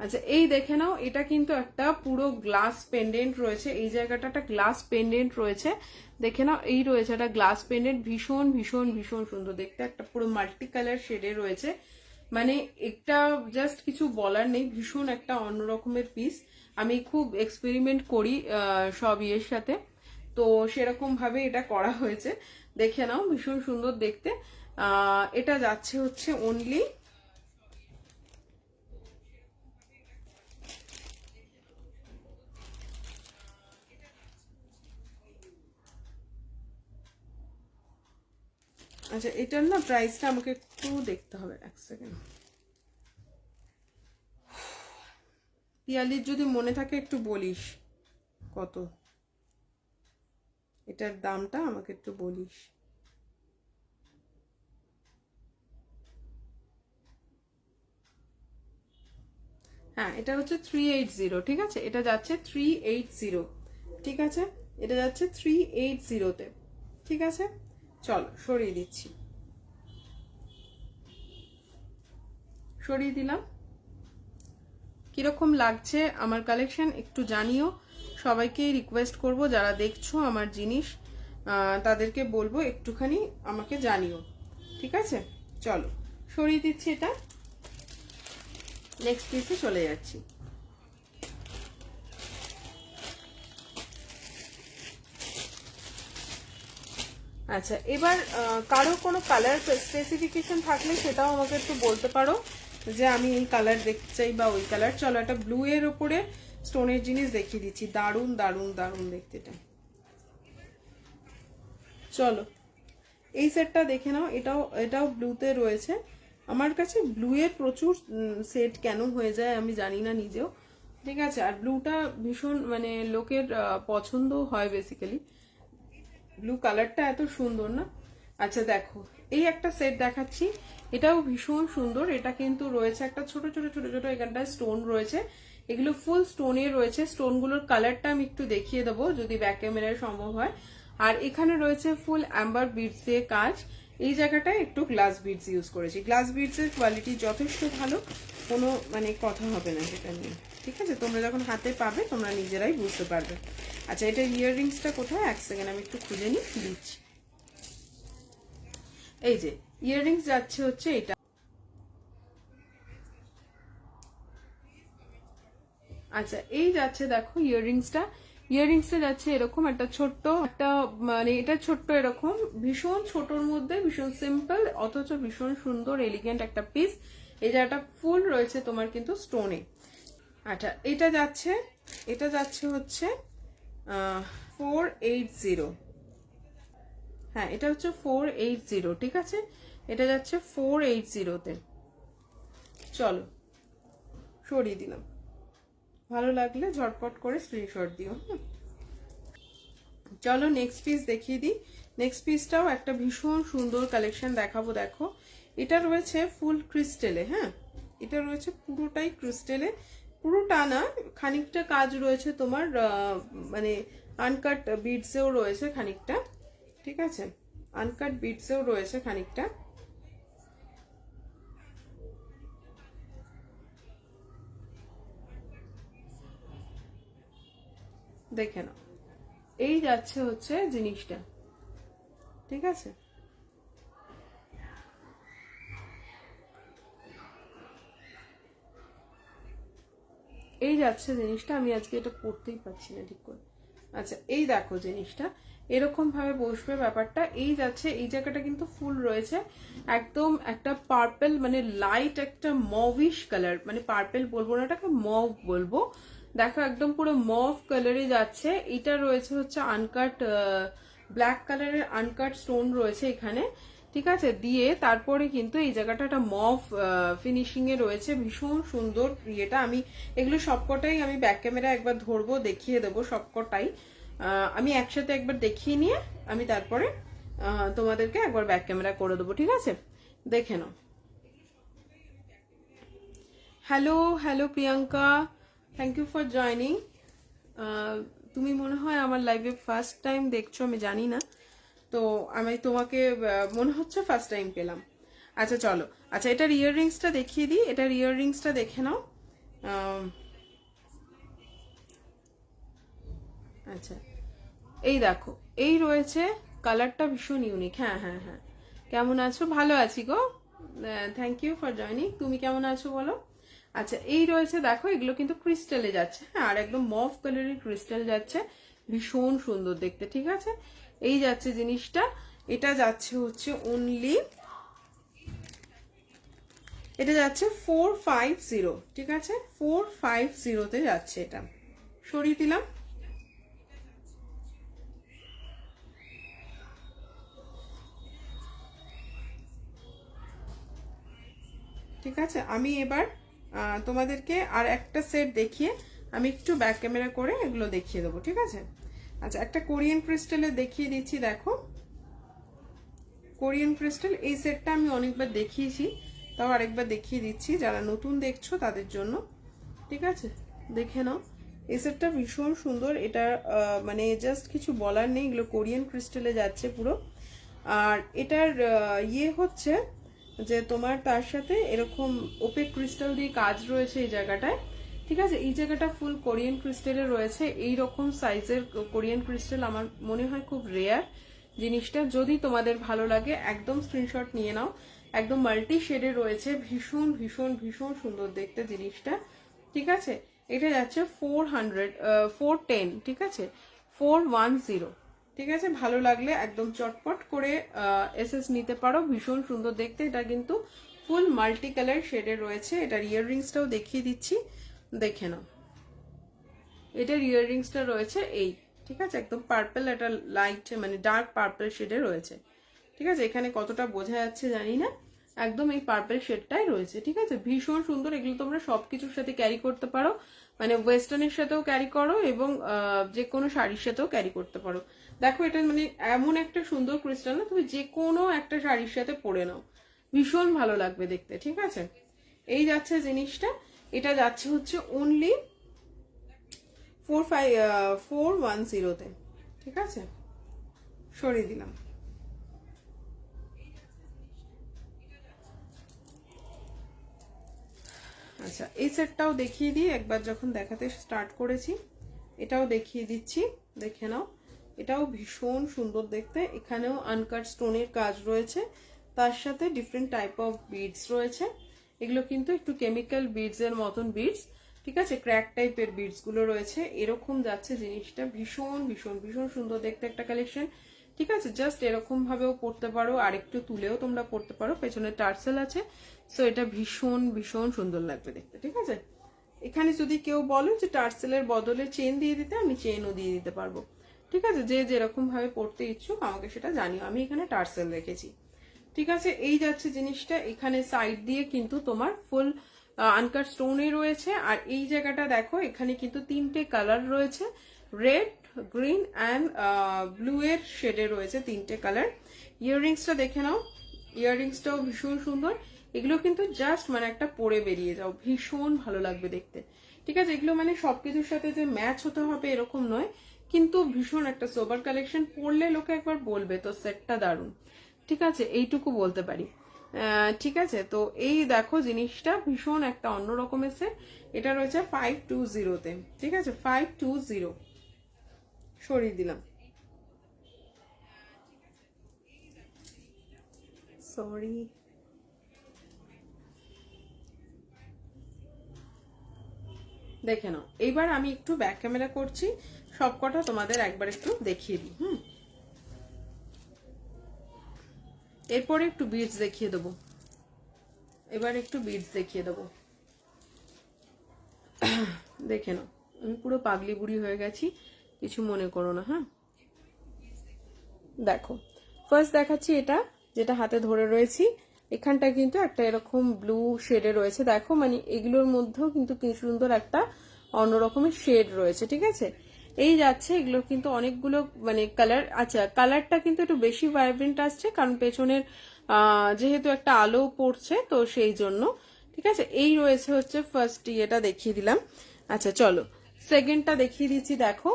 আচ্ছা, এই দেখে নাও, এটা কিন্তু একটা পুরো গ্লাস পেন্ডেন্ট রয়েছে, এই জায়গাটা একটা গ্লাস পেন্ডেন্ট রয়েছে, দেখে নাও, এই রয়েছে একটা গ্লাস পেন্ডেন্ট, ভীষণ ভীষণ ভীষণ সুন্দর দেখতে, একটা পুরো মাল্টি কালার শেডে রয়েছে, মানে এটা জাস্ট কিছু বলার নেই, ভীষণ একটা অন্যরকমের পিস। আমি খুব এক্সপেরিমেন্ট করি সব ইয়ের সাথে, তো সেরকম ভাবে এটা করা হয়েছে, দেখে নাও, ভীষণ সুন্দর দেখতে। এটা যাচ্ছে হচ্ছে অনলি আচ্ছা, এটার না প্রাইসটা আমাকে একটু দেখতে হবে, এক সেকেন্ড। পিয়ালির যদি মনে থাকে একটু বলিস কত, এটার দামটা আমাকে একটু বলিস। হ্যাঁ, এটা হচ্ছে 380, ঠিক আছে, এটা যাচ্ছে 380, ঠিক আছে, এটা যাচ্ছে 380-তে, ঠিক আছে। চলো, সরিয়ে দিচ্ছি, সরিয়ে দিলাম। কিরকম লাগছে আমার কালেকশন একটু জানিও, সবাইকে রিকোয়েস্ট করব যারা দেখছো আমার জিনিস তাদেরকে বলবো একটুখানি আমাকে জানিও, ঠিক আছে। চলো, সরিয়ে দিচ্ছি এটা, নেক্সট পিসে চলে যাচ্ছি। আচ্ছা, এবার কারো কোনো কালার স্পেসিফিকেশন থাকলে সেটাও আমাকে একটু বলতে পারো, যে আমি এই কালার দেখতে চাই বা ওই কালার। চলো একটা ব্লু এর ওপরে স্টোনের জিনিস দেখিয়ে দিচ্ছি, দারুণ দারুণ দারুণ দেখতে এটা। চলো এই সেটটা দেখে নাও, এটাও ব্লুতে রয়েছে। আমার কাছে ব্লু এর প্রচুর সেট কেন হয়ে যায় আমি জানি না নিজেও, ঠিক আছে। আর ব্লুটা ভীষণ মানে লোকের পছন্দ হয় বেসিক্যালি, ব্লু কালারটা এত সুন্দর না। আচ্ছা দেখো এই একটা সেট দেখাচ্ছি, এটাও ভীষণ সুন্দর। এটা কিন্তু রয়েছে একটা ছোট ছোট ছোট ছোট এখানটায় স্টোন রয়েছে, এগুলো ফুল স্টোনে রয়েছে। স্টোনগুলোর কালারটা আমি একটু দেখিয়ে দেবো যদি ব্যাক ক্যামেরায় সম্ভব হয়। আর এখানে রয়েছে ফুল অ্যাম্বার বিডস দিয়ে কাজ, এই জায়গাটায় একটু গ্লাস বিডস ইউজ করেছি। গ্লাস বিডস এর কোয়ালিটি যথেষ্ট ভালো, কোনো মানে কথা হবে না সেটা নিয়ে, ঠিক আছে। তোমরা যখন হাতে পাবে তোমরা নিজেরাই বুঝতে পারবে। আচ্ছা এটা ইয়াররিংসটা কোথায়, এক সেকেন্ড আমি একটু খুঁজে নিই, দিচ্ছি। এই যে ইয়াররিংস যাচ্ছে হচ্ছে এটা, আচ্ছা এই যাচ্ছে দেখো ইয়াররিংসটা যাচ্ছে এরকম একটা ছোট্ট একটা, মানে এটা ছোট্ট এরকম ভীষণ ছোটর মধ্যে ভীষণ সিম্পল অথচ ভীষণ সুন্দর এলিগেন্ট একটা পিস। এই জায়গাটা ফুল রয়েছে তোমার কিন্তু স্টোনে। আচ্ছা এটা যাচ্ছে হচ্ছে 480, হ্যাঁ এটা হচ্ছে 480, ঠিক আছে। এটা যাচ্ছে 480-তে। চলো সরিয়ে দিলাম, ভালো লাগলে ঝটপট করে স্ক্রিনশট দিও। চলো নেক্সট পিস দেখিয়ে দিই। নেক্সট পিসটাও একটা ভীষণ সুন্দর কালেকশন দেখাবো। দেখো এটা রয়েছে ফুল ক্রিস্টেলে, হ্যাঁ এটা রয়েছে পুরোটাই ক্রিস্টেলে, পুরোটা না খানিকটা কাজ রয়েছে তোমার মানে আনকাট বিডসেও রয়েছে খানিকটা, ঠিক আছে, আনকাট বিডসেও রয়েছে খানিকটা। দেখে নাও এই যাচ্ছে হচ্ছে জিনিসটা, ঠিক আছে। এই যাচ্ছে জিনিসটা, আমি আজকে এটা পড়তেই পারছি না ঠিক করে। আচ্ছা এই দেখো জিনিসটা এরকম ভাবে বসবে ব্যাপারটা। এই যাচ্ছে এই জায়গাটা কিন্তু ফুল রয়েছে একদম একটা পার্পল মানে লাইট একটা মভিশ কালার, মানে পার্পল বলবো না এটাকে মভ বলবো। দেখো একদম পুরো মভ কালারে যাচ্ছে। এটা রয়েছে হচ্ছে আনকাট ব্ল্যাক কালারের আনকাট স্টোন রয়েছে এখানে, ঠিক আছে। দিয়ে তারপরে কিন্তু এই জায়গাটা একটা মভ ফিনিশিং এ রয়েছে, ভীষণ সুন্দর ইয়েটা। আমি এগুলো সবকটাই আমি ব্যাক ক্যামেরা একবার ধরবো দেখিয়ে দেবো সবকটাই। আমি একসাথে একবার দেখিয়ে নিয়ে আমি তারপরে তোমাদেরকে একবার ব্যাক ক্যামেরা করে দেবো, ঠিক আছে। দেখে নাও। Hello hello Priyanka, thank you for joining. তুমি মনে হয় আমার লাইভে ফার্স্ট টাইম দেখছো, আমি জানি না, তো আমি তোমাকে মনে হচ্ছে ফার্স্ট টাইম পেলাম। আচ্ছা চলো, আচ্ছা এটার ইয়াররিংসটা দেখিয়ে দিই, এটার ইয়াররিংসটা দেখে নাও। আচ্ছা এই দেখো এই রয়েছে, কালারটা ভীষণ ইউনিক। হ্যাঁ হ্যাঁ হ্যাঁ, কেমন আছো? ভালো আছি গো, থ্যাংক ইউ ফর জয়নিং। তুমি কেমন আছো বলো? আচ্ছা এই রয়েছে দেখো, এগুলো কিন্তু ক্রিস্টালে যাচ্ছে, হ্যাঁ আর একদম মভ কালারের ক্রিস্টাল যাচ্ছে, ভীষণ সুন্দর দেখতে, ঠিক আছে। এই যাচ্ছে জিনিসটা, এটা যাচ্ছে হচ্ছে অনলি, এটা যাচ্ছে 450, ঠিক আছে 450-তে যাচ্ছে এটা। সরিয়ে দিলাম। ঠিক আছে আমি এবার তোমাদেরকে আর একটা সেট দেখিয়ে আমি একটু ব্যাক ক্যামেরা করে এগুলো দেখিয়ে দেবো, ঠিক আছে। আচ্ছা একটা কোরিয়ান ক্রিস্টালে দেখিয়ে দিচ্ছি। দেখো কোরিয়ান ক্রিস্টাল এই সেটটা আমি অনেকবার দেখিয়েছি, তাও আরেকবার দেখিয়ে দিচ্ছি যারা নতুন দেখছো তাদের জন্য, ঠিক আছে। দেখে নাও এই সেটটা ভীষণ সুন্দর। এটা মানে জাস্ট কিছু বলার নেই, এগুলো কোরিয়ান ক্রিস্টালে যাচ্ছে পুরো। আর এটার ইয়ে হচ্ছে যে তোমার তার সাথে এরকম ওপেক ক্রিস্টাল দিয়ে কাজ রয়েছে এই জায়গাটায়, ঠিক আছে। এই জায়গাটা ফুল কোরিয়ান ক্রিস্টালে রয়েছে। এই রকম সাইজের কোরিয়ান ক্রিস্টাল আমার মনে হয় খুব রেয়ার জিনিসটা। যদি তোমাদের ভালো লাগে একদম স্ক্রিনশট নিয়ে নাও, একদম মাল্টি শেডে রয়েছে, ভীষণ ভীষণ ভীষণ সুন্দর দেখতে জিনিসটা, ঠিক আছে। এটা যাচ্ছে 410, ঠিক আছে 410, ঠিক আছে। ভালো লাগলে একদম চটপট করে এসএস নিতে পারো, ভীষণ সুন্দর দেখতে। এটা কিন্তু ফুল মাল্টি কালার শেডের রয়েছে। এটার ইয়াররিংসটাও দেখিয়ে দিচ্ছি, দেখে নাও। এটার ইয়াররিংসটা রয়েছে এই, ঠিক আছে, একদম পার্পল, একটা লাইট মানে ডার্ক পার্পল শেডে রয়েছে, ঠিক আছে। এখানে কতটা বোঝা যাচ্ছে জানি না, একদম এই পার্পল শেডটাই রয়েছে, ঠিক আছে। ভীষণ সুন্দর, এগুলো তোমরা সবকিছুর সাথে ক্যারি করতে পারো, মানে ওয়েস্টার্নের সাথেও ক্যারি করো এবং যে কোনো শাড়ির সাথেও ক্যারি করতে পারো। দেখো এটা মানে এমন একটা সুন্দর ক্রিস্টাল না, তুমি যে কোনো একটা শাড়ির সাথে পরে নাও, ভীষণ ভালো লাগবে দেখতে, ঠিক আছে। এই যাচ্ছে জিনিসটা, এটা যাচ্ছে হচ্ছে অনলি 410 ঠিক আছে, সরিয়ে দিলাম। আচ্ছা এই সেটটাও দেখিয়ে দিই একবার, যখন দেখাতে স্টার্ট করেছি এটাও দেখিয়ে দিচ্ছি, দেখে নাও। এটাও ভীষণ সুন্দর দেখতে, এখানেও আনকাট স্টোনের কাজ রয়েছে, তার সাথে ডিফারেন্ট টাইপ অফ বিডস রয়েছে। এগুলো কিন্তু একটু কেমিক্যাল বিডস এর মতন বিডস, ঠিক আছে, ক্র্যাক টাইপের বিডস গুলো রয়েছে। এরকম যাচ্ছে জিনিসটা, ভীষণ ভীষণ ভীষণ সুন্দর দেখতে একটা কালেকশন, ঠিক আছে। জাস্ট এরকম ভাবেও পড়তে পারো, আর একটু তুলেও তোমরা পড়তে পারো, পেছনে টার্সেল আছে, সো এটা ভীষণ ভীষণ সুন্দর লাগবে দেখতে, ঠিক আছে। এখানে যদি কেউ বলো যে টার্সেলের বদলে চেন দিয়ে দিতে, আমি চেনও দিয়ে দিতে পারবো, ঠিক আছে। যে যেরকম ভাবে পড়তে ইচ্ছুক আমাকে সেটা জানিও, আমি এখানে টার্সেল রেখেছি, ঠিক আছে। এই যাচ্ছে জিনিসটা, এখানে সাইড দিয়ে কিন্তু তোমার ফুল আনকাট স্টোনে রয়েছে, আর এই জায়গাটা দেখো এখানে কিন্তু 3টে কালার রয়েছে, রেড, গ্রিন অ্যান্ড ব্লু এর শেডে রয়েছে 3টে কালার। ইয়াররিংসটা দেখে নাও, ইয়াররিংসটাও ভীষণ সুন্দর। এগুলো কিন্তু জাস্ট মানে একটা পরে বেরিয়ে যাও, ভীষণ ভালো লাগবে দেখতে, ঠিক আছে। এগুলো মানে সবকিছুর সাথে যে ম্যাচ হতে হবে এরকম নয়, কিন্তু ভীষণ একটা সোবার কালেকশন, পরলে লোকে একবার বলবে তো সেটটা দারুণ, ঠিক আছে, এইটুকু বলতে পারি, ঠিক আছে। তো এই দেখো জিনিসটা ভীষণ একটা অন্য রকমের সেট, এটা রয়েছে 520-তে, ঠিক আছে, 520, সরিয়ে দিলাম, সরি। দেখে নাও, এইবার আমি একটু ব্যাক ক্যামেরা করছি, সবকটা তোমাদের একবার একটু দেখিয়ে দিই। এরপরে একটু বিডস দেখিয়ে দেবো, এবার একটু বিডস দেখিয়ে দেবো, দেখে নাও। আমি পুরো পাগলি বুড়ি হয়ে গেছি, কিছু মনে করো না, হ্যাঁ। দেখো ফার্স্ট দেখাচ্ছি এটা, যেটা হাতে ধরে রয়েছি, এখানটা কিন্তু একটা এরকম ব্লু শেডে রয়েছে, দেখো মানে এগুলোর মধ্যেও কিন্তু কি সুন্দর একটা অন্যরকমের শেড রয়েছে, ঠিক আছে। এই যাচ্ছে, এগুলোর কিন্তু অনেকগুলো মানে কালার, আচ্ছা কালারটা কিন্তু একটু বেশি ভাইব্রেন্ট আসছে, কারণ পেছনের যেহেতু একটা আলো পড়ছে তো সেই জন্য, ঠিক আছে। এই রয়েছে হচ্ছে ফার্স্ট ইয়েটা দেখিয়ে দিলাম। আচ্ছা চলো সেকেন্ডটা দেখিয়ে দিচ্ছি, দেখো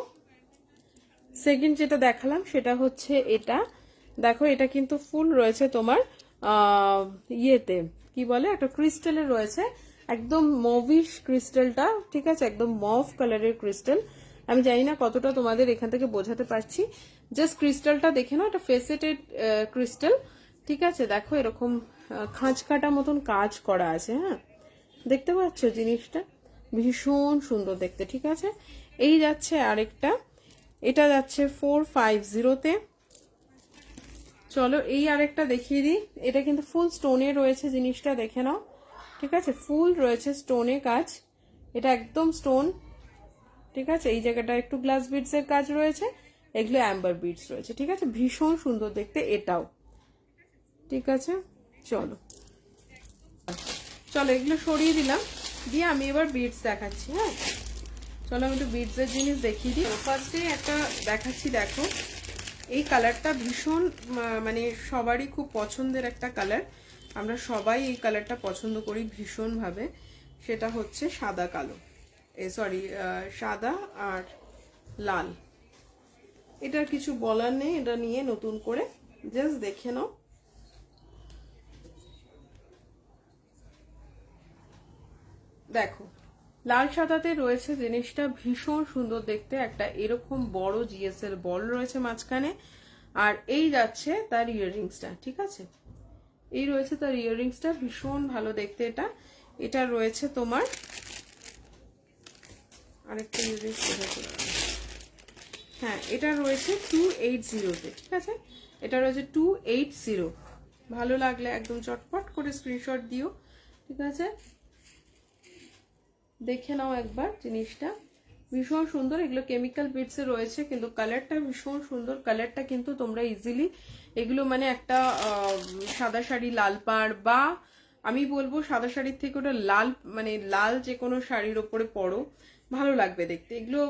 সেকেন্ড যেটা দেখালাম সেটা হচ্ছে এটা, দেখো এটা কিন্তু ফুল রয়েছে তোমার ইয়েতে কি বলে একটা ক্রিস্টালের রয়েছে, একদম মভিশ ক্রিস্টালটা, ঠিক আছে, একদম মভ কালারের ক্রিস্টাল। আমি জানি না কতটা তোমাদের এখান থেকে বোঝাতে পারছি, জাস্ট ক্রিস্টালটা দেখে নাও, এটা ফেসেটেড ক্রিস্টাল, ঠিক আছে। দেখো এরকম খাঁজ কাটা মতন কাজ করা আছে, হ্যাঁ, দেখতে পাচ্ছ জিনিসটা ভীষণ সুন্দর দেখতে, ঠিক আছে। এই যাচ্ছে আরেকটা, এটা যাচ্ছে 450-তে। চলো এই আরেকটা দেখিয়ে দিই, এটা কিন্তু ফুল স্টোনে রয়েছে জিনিসটা, দেখে নাও, ঠিক আছে, ফুল রয়েছে স্টোনে কাজ, এটা একদম স্টোন, ঠিক আছে। এই জায়গাটা একটু গ্লাস বিডস এর কাজ রয়েছে, এগুলো অ্যাম্বার বিডস রয়েছে, ঠিক আছে, ভীষণ সুন্দর দেখতে এটাও, ঠিক আছে। চলো চলো এগুলো সরিয়ে দিলাম, দিয়ে আমি এবার বিডস দেখাচ্ছি, হ্যাঁ। চলো আমি একটু বিডস এর জিনিস দেখিয়ে দিই। ফার্স্টে একটা দেখাচ্ছি, দেখো এই কালারটা ভীষণ মানে সবারই খুব পছন্দের একটা কালার, আমরা সবাই এই কালারটা পছন্দ করি ভীষণ ভাবে, সেটা হচ্ছে সাদা কালো, সরি সাদা আর লাল। এটার কিছু বলার নেই, এটা নিয়ে নতুন করে জাস্ট দেখে নাও। দেখো লাল সাদাতে রয়েছে জিনিসটা ভীষণ সুন্দর দেখতে, একটা এরকম বড় জিএসএল বল রয়েছে মাঝখানে, আর এই যাচ্ছে তার ইয়াররিংসটা, ঠিক আছে, এই রয়েছে তার ইয়াররিংসটা, ভীষণ ভালো দেখতে এটা। এটা রয়েছে তোমার আরেকটা ইয়াররিংস, হ্যাঁ এটা রয়েছে 280-তে, ঠিক আছে, এটা রয়েছে 280, ভালো লাগলে একদম চটপট করে স্ক্রিনশট দিও, ঠিক আছে? দেখে নাও একবার জিনিসটা, ভীষণ সুন্দর। এগুলো কেমিক্যাল বিটসে রয়েছে, কিন্তু কালারটা ভীষণ সুন্দর। কালারটা কিন্তু তোমরা ইজিলি এগুলো মানে একটা সাদা শাড়ি, লাল পাড়, বা আমি বলবো সাদা শাড়ির থেকে ওটা লাল, মানে লাল যে কোনো শাড়ির ওপরে পরো, ভালো লাগবে দেখতে। এগুলো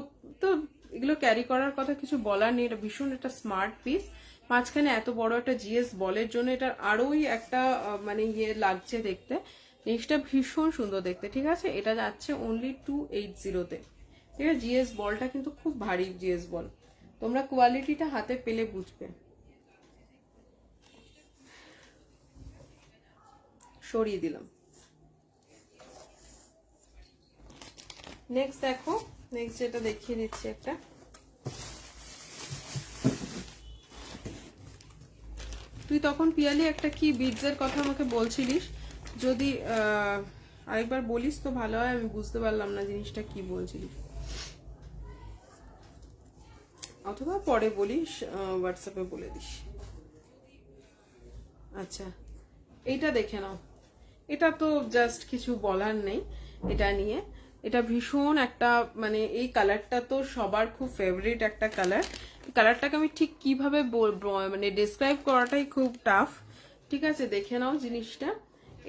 তো এগুলো ক্যারি করার কথা কিছু বলার নেই। এটা ভীষণ একটা স্মার্ট পিস। মাঝখানে এত বড় একটা জিএস বলের জন্য এটার আরোই একটা মানে ইয়ে লাগছে দেখতে। জিনিসটা ভীষণ সুন্দর দেখতে, ঠিক আছে? এটা যাচ্ছে অনলি 280-তে, ঠিক আছে? জিএস বলটা কিন্তু খুব ভারী জিএস বল, তোমরা কোয়ালিটিটা হাতে পেলে বুঝবে। সরিয়ে দিলাম। নেক্সট দেখো, নেক্সট যেটা দেখিয়ে দিচ্ছি একটা, তুই তখন পিয়ালি একটা কি বিটসের কথা আমাকে বলছিলিস, যদি আরেকবার বলিস তো ভালো হয়, আমি বুঝতে পারলাম না জিনিসটা কি বলছিলিস, অথবা পরে বলিস, হোয়াটসঅ্যাপে বলে দিস। আচ্ছা, এইটা দেখে নাও। এটা তো জাস্ট কিছু বলার নেই এটা নিয়ে। এটা ভীষণ একটা মানে এই কালারটা তো সবার খুব ফেভারিট একটা কালার। কালারটাকে আমি ঠিক কিভাবে মানে ডিসক্রাইব করাটাই খুব টাফ, ঠিক আছে? দেখে নাও জিনিসটা।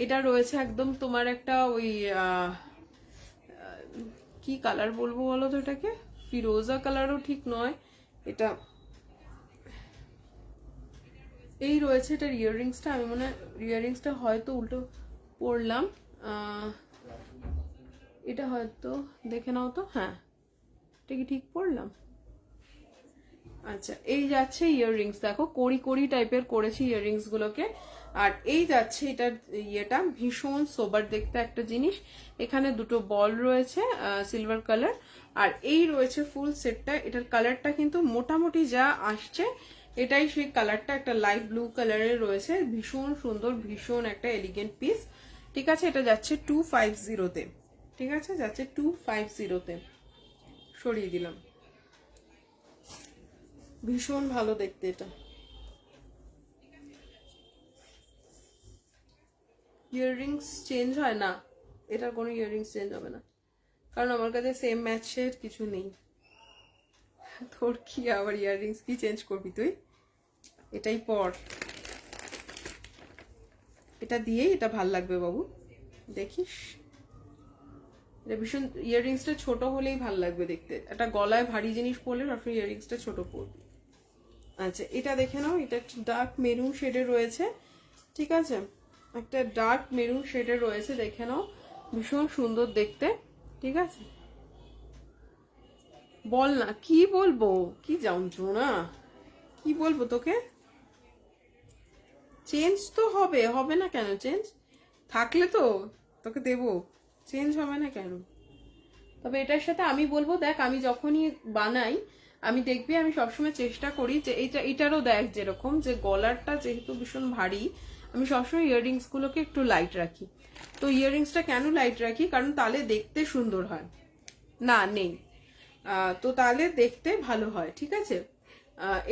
এটা রয়েছে একদম তোমার একটা ওই কি কালার বলবো বলো তো এটাকে, ফিরোজা কালারও ঠিক নয় এটা। এই রয়েছে এটার ইয়াররিংসটা, আমি মনে হয় ইয়াররিংসটা হয়তো উল্টো পরলাম, এটা হয়তো দেখে নাও তো, হ্যাঁ এটা কি ঠিক পরলাম? আচ্ছা, এই যাচ্ছে ইয়াররিংস, দেখো কড়ি কড়ি টাইপের করেছি ইয়াররিংস গুলোকে। আর এই যাচ্ছে এটার ইয়েটা, ভীষণ সোবার দেখতে একটা জিনিস। এখানে দুটো বল রয়েছে সিলভার কালার, আর এই রয়েছে ফুল সেটটা। এটার কালারটা কিন্তু মোটামুটি যা আসছে এটাই সেই কালারটা, একটা লাইট ব্লু কালারের রয়েছে। ভীষণ সুন্দর, ভীষণ একটা এলিগেন্ট পিস, ঠিক আছে? এটা যাচ্ছে 250-তে, ঠিক আছে? যাচ্ছে 250-তে। সরিয়ে দিলাম। ভীষণ ভালো দেখতে এটা। ইয়াররিংস চেঞ্জ হয় না, এটার কোনো ইয়াররিংস চেঞ্জ হবে না, কারণ আমার কাছে সেম ম্যাচের কিছু নেই। তোর কি আবার ইয়াররিংস কি চেঞ্জ করবি তুই? এটাই পর, এটা দিয়েই এটা ভাল লাগবে বাবু, দেখিস। এটা ভীষণ, ইয়াররিংসটা ছোট হলেই ভাল লাগবে দেখতে। একটা গলায় ভারী জিনিস পরলে সবসময় ইয়াররিংসটা ছোট পরবি। আচ্ছা, এটা দেখে নাও। এটা একটা ডার্ক মেরুন শেডে রয়েছে, ঠিক আছে? একটা ডার্ক মেরুন শেডে রয়েছে, দেখে নাও। ভীষণ সুন্দর দেখতে, ঠিক আছে? বল না, কি বলবো, কি যন্ত্রণা, কি বলবো তোকে? চেঞ্জ তো হবে, হবে না কেন? চেঞ্জ থাকলে তো তোকে দেবো, চেঞ্জ হবে না কেন? তবে এটার সাথে আমি বলবো, দেখ আমি যখনই বানাই, আমি দেখবি আমি সবসময় চেষ্টা করি যে এটারও দেখ যেরকম যে গলারটা যেহেতু ভীষণ ভারী, আমি সবসময় ইয়াররিংস গুলোকে একটু লাইট রাখি। তো ইয়াররিংসটা কেন লাইট রাখি? কারণ তাহলে দেখতে সুন্দর হয়। না নেই, তো তাহলে দেখতে ভালো হয়, ঠিক আছে?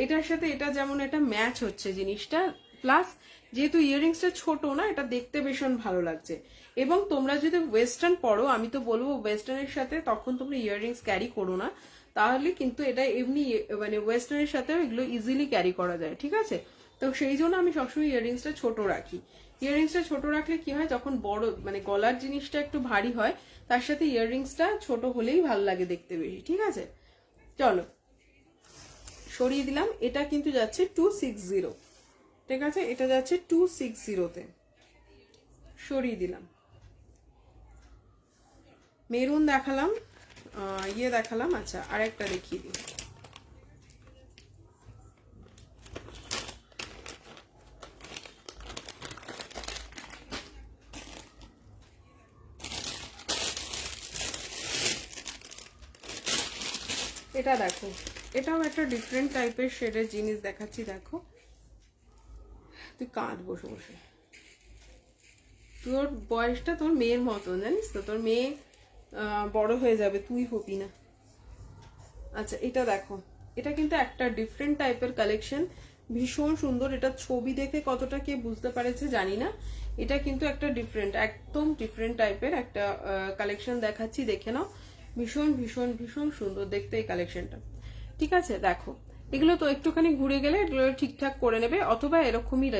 এটার সাথে এটা যেমন এটা ম্যাচ হচ্ছে জিনিসটা, প্লাস যেহেতু ইয়াররিংসটা ছোট না, এটা দেখতে ভীষণ ভালো লাগছে। এবং তোমরা যদি ওয়েস্টার্ন পরো, আমি তো বলবো ওয়েস্টার্নের সাথে তখন তোমরা ইয়াররিংস ক্যারি করো না, তাহলে কিন্তু এটা এমনি মানে ওয়েস্টার্নের সাথেও এগুলো ইজিলি ক্যারি করা যায়, ঠিক আছে? তো সেই জন্য আমি সবসময় ইয়াররিংসটা ছোট রাখি। ইয়াররিংসটা ছোট রাখলে কি হয়, যখন বড় মানে গলার জিনিসটা একটু ভারী হয়, তার সাথে ইয়াররিংসটা ছোট হলেই ভালো লাগে দেখতে বেশি, ঠিক আছে? চলো, সরিয়ে দিলাম। এটা কিন্তু যাচ্ছে 260, ঠিক আছে? এটা যাচ্ছে 260-তে, সরিয়ে দিলাম। মেরুন দেখালাম, ইয়ে দেখালাম। আচ্ছা, আরেকটা দেখিয়ে দিই। এটা দেখো, এটাও একটা ডিফারেন্ট টাইপের শেডের জিনিস দেখাচ্ছি, দেখো। তুই কাঁদ বসে বসে, তোর বয়সটা তোর মেয়ের মতন, জানিস তো? তোর মেয়ে বড় হয়ে যাবে, তুই হবি না। আচ্ছা, এটা দেখো, এটা কিন্তু একটা ডিফারেন্ট টাইপের কালেকশন, ভীষণ সুন্দর। এটা ছবি দেখে কতটা কে বুঝতে পারেছে জানি না, এটা কিন্তু একটা ডিফারেন্ট, একদম ডিফারেন্ট টাইপের একটা কালেকশন দেখাচ্ছি, দেখে নাও। ভীষণ ভীষণ ভীষণ সুন্দর দেখতে এই কালেকশনটা। ঠিক আছে, দেখো এগুলো তো একটুখানি ঘুরে গেলে এগুলো ঠিকঠাক করে নেবে, অথবা এরকমই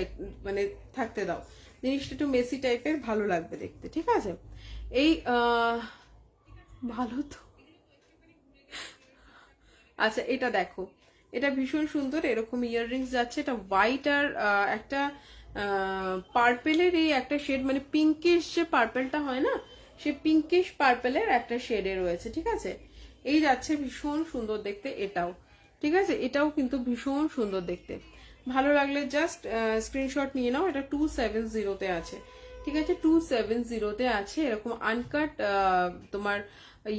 মানে থাকতে দাও, জিনিসটা একটু মেসি টাইপের ভালো লাগবে দেখতে। ঠিক আছে, এই ভালো তো। আচ্ছা এটা দেখো, এটা ভীষণ সুন্দর, এরকম ইয়াররিংস যাচ্ছে। এটা হোয়াইট আর একটা পার্পেলের এই একটা শেড, মানে পিঙ্কিশ যে পার্পেলটা হয় না, সে পিঙ্কিশ পার্পেলের একটা শেডে রয়েছে। ঠিক আছে, এই যাচ্ছে, ভীষণ সুন্দর দেখতে এটাও। ঠিক আছে, এটাও কিন্তু ভীষণ সুন্দর দেখতে। ভালো লাগলে জাস্ট স্ক্রিনশট নিয়ে নাও। এটা 270-তে আছে। ঠিক আছে, 270-তে আছে। এরকম আনকাট তোমার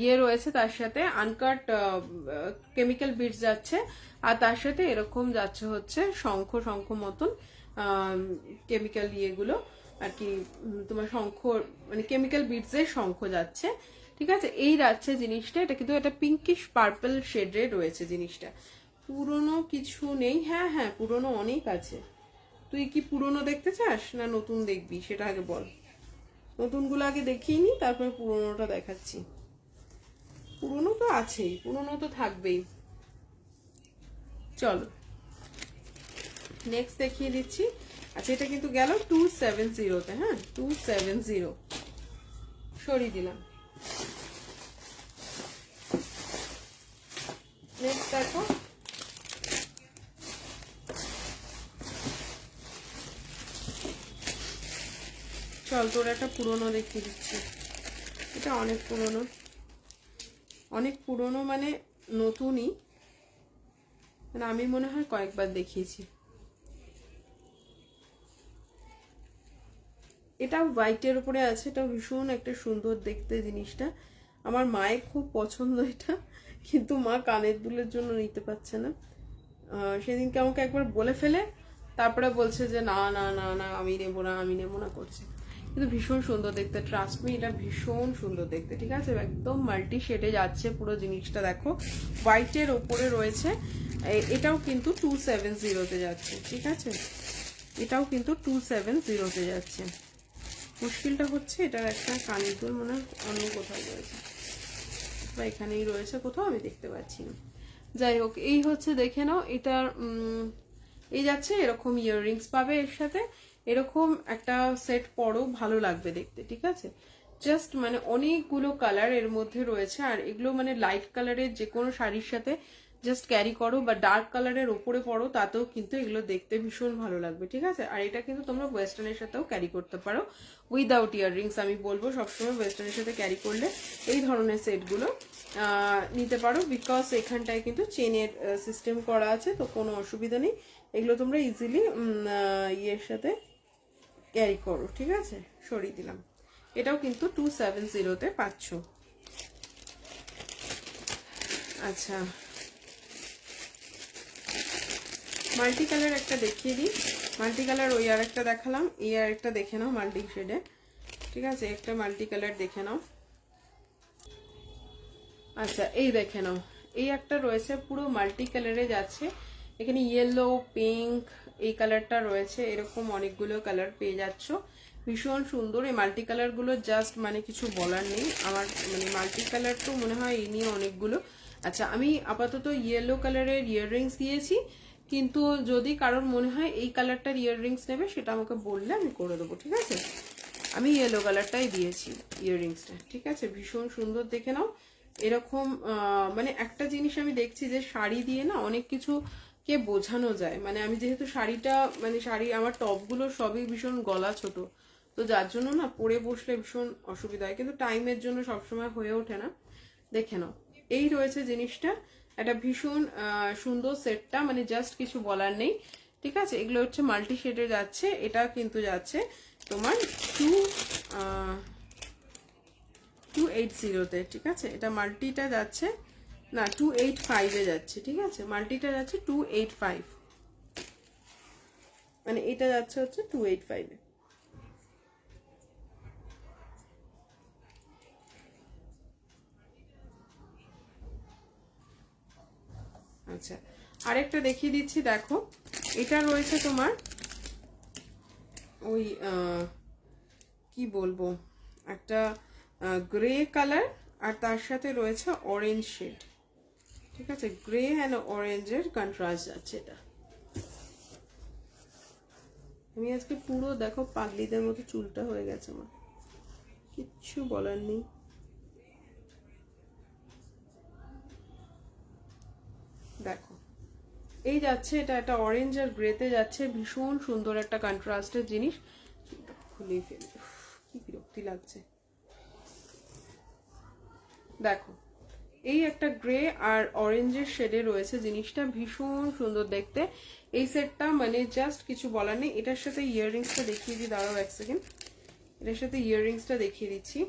ইয়ে রয়েছে, তার সাথে আনকাট কেমিক্যাল বিটস যাচ্ছে, আর তার সাথে এরকম যাচ্ছে হচ্ছে শঙ্খ শঙ্খ মতন কেমিক্যাল ইয়েগুলো আর কি, তোমার শঙ্খ মানে কেমিক্যাল বিটস এর শঙ্খ যাচ্ছে। ঠিক আছে, এই যাচ্ছে জিনিসটা। এটা কিন্তু এটা পিঙ্কিশ পার্পল শেডে রয়েছে জিনিসটা। পুরনো কিছু নেই, হ্যাঁ হ্যাঁ পুরনো অনেক আছে। তুই কি পুরনো দেখতে চাস না নতুন দেখবি সেটা আগে বল। নতুনগুলো আগে দেখিয়ে নি, তারপরে পুরনোটা দেখাচ্ছি। পুরনো তো আছেই, পুরনো তো থাকবেই। চলো নেক্সট দেখিয়ে দিচ্ছি। আচ্ছা এটা কিন্তু গেল 270-তে, হ্যাঁ 270 সরিয়ে দিলাম। নেক্সট দেখো, চল তোর একটা পুরনো দেখিয়ে দিচ্ছি। এটা অনেক পুরনো, অনেক পুরনো মানে নতুনই, মানে আমি মনে হয় কয়েকবার দেখিয়েছি। এটা হোয়াইটের উপরে আছে, এটা ভীষণ একটা সুন্দর দেখতে জিনিসটা। আমার মায়ের খুব পছন্দ এটা, কিন্তু মা কানের দুলের জন্য নিতে পারছে না। সেদিনকে আমাকে একবার বলে ফেলে তারপরে বলছে যে না না না না আমি নেবো না, আমি নেবো না করছে। কিন্তু ভীষণ সুন্দর দেখতে, ট্রাস্ট মি এটা ভীষণ সুন্দর দেখতে। ঠিক আছে, একদম মাল্টি শেডে যাচ্ছে পুরো জিনিসটা। দেখো হোয়াইটের ওপরে রয়েছে। এটাও কিন্তু 270-তে যাচ্ছে। ঠিক আছে, এটাও কিন্তু 270-তে যাচ্ছে। মুশকিলটা হচ্ছে এটার একটা কানের দুল মনে হয় অন্য কোথাও রয়েছে, বা এখানেই রয়েছে কোথাও, আমি দেখতে পাচ্ছি না। যাই হোক, এই হচ্ছে দেখে নাও। এটার এই যাচ্ছে, এরকম ইয়াররিংস পাবে এর সাথে, এরকম একটা সেট পরও ভালো লাগবে দেখতে। ঠিক আছে, জাস্ট মানে অনেকগুলো কালার এর মধ্যে রয়েছে, আর এগুলো মানে লাইট কালারের যে কোনো শাড়ির সাথে জাস্ট ক্যারি করো, বা ডার্ক কালারের ওপরে পরো, তাতেও কিন্তু এগুলো দেখতে ভীষণ ভালো লাগবে। ঠিক আছে, আর এটা কিন্তু তোমরা ওয়েস্টার্নের সাথেও ক্যারি করতে পারো উইদাউট ইয়াররিংস। আমি বলবো সবসময় ওয়েস্টার্নের সাথে ক্যারি করলে এই ধরনের সেটগুলো নিতে পারো, বিকজ এখানটায় কিন্তু চেনের সিস্টেম করা আছে, তো কোনো অসুবিধা নেই। এগুলো তোমরা ইজিলি ইয়ের সাথে ক্যারি করো। ঠিক আছে, সরিয়ে দিলাম। এটাও কিন্তু 270-তে পাচ্ছ। আচ্ছা মাল্টি কালার একটা দেখিয়ে দিই। মাল্টি কালার ওই আর একটা দেখালাম, এই আর একটা দেখে নাও মাল্টি শেডে। ঠিক আছে, একটা মাল্টি কালার দেখে নাও। আচ্ছা এই দেখে নাও, এই একটা রয়েছে পুরো মাল্টি কালারে যাচ্ছে। এখানে ইয়েলো, পিঙ্ক, এই কালারটা রয়েছে, এরকম অনেকগুলো কালার পেয়ে যাচ্ছ। ভীষণ সুন্দর এই মাল্টি কালারগুলো, জাস্ট মানে কিছু বলার নেই। আমার মানে মাল্টি কালার তো মনে হয় এই নিয়ে অনেকগুলো। আচ্ছা আমি আপাতত ইয়েলো কালারের ইয়াররিংস দিয়েছি, কিন্তু যদি কারোর মনে হয় এই কালারটার ইয়াররিংস নেবে সেটা আমাকে বললে আমি করে দেবো। ঠিক আছে, আমি ইয়েলো কালারটাই দিয়েছি ইয়াররিংসটা। ঠিক আছে, ভীষণ সুন্দর দেখে নাও। এরকম মানে একটা জিনিস আমি দেখছি যে শাড়ি দিয়ে না অনেক কিছু কে বোঝানো যায়। মানে আমি যেহেতু শাড়িটা মানে শাড়ি আমার টপগুলো সবই ভীষণ গলা ছোট, তো যার জন্য না পরে বসলে ভীষণ অসুবিধা হয়, কিন্তু টাইমের জন্য সবসময় হয়ে ওঠে না। দেখে নাও, এই রয়েছে জিনিসটা, একটা ভীষণ সুন্দর সেটটা, মানে জাস্ট কিছু বলার নেই। ঠিক আছে, এগুলো হচ্ছে মাল্টি শেডে যাচ্ছে। এটা কিন্তু যাচ্ছে তোমার 280-তে। ঠিক আছে, এটা মাল্টিটা যাচ্ছে না 285-এ যাচ্ছে। ঠিক আছে, মাল্টিটা যাচ্ছে 285, মানে এটা যাচ্ছে হচ্ছে 285-এ। আচ্ছা আরেকটা দেখিয়ে দিচ্ছি, দেখো এটা রয়েছে তোমার ওই কি বলবো, একটা গ্রে কালার, আর তার সাথে রয়েছে অরেঞ্জ শেড। ঠিক আছে, গ্রে অ্যান্ড অরেঞ্জের কন্ট্রাস্ট যাচ্ছে এটা। আমি আজকে পুরো দেখো পাগলিদের মতো চুলটা হয়ে গেছে আমার, কিচ্ছু বলার নেই। দেখো এই যাচ্ছে, এটা একটা অরেঞ্জ আর গ্রেতে যাচ্ছে, ভীষণ সুন্দর একটা কন্ট্রাস্টের জিনিস। খুলে ফেলি, কি বিরক্তি লাগছে। দেখো এই একটা গ্রে আর অরেঞ্জের শেডে রয়েছে জিনিসটা, ভীষণ সুন্দর দেখতে এই সেটটা, মানে জাস্ট কিছু বলার নেই। এটার সাথে ইয়াররিংসটা দেখিয়ে দিই, দাঁড়াও এক সেকেন্ড, এটার সাথে ইয়াররিংসটা দেখিয়ে দিচ্ছি।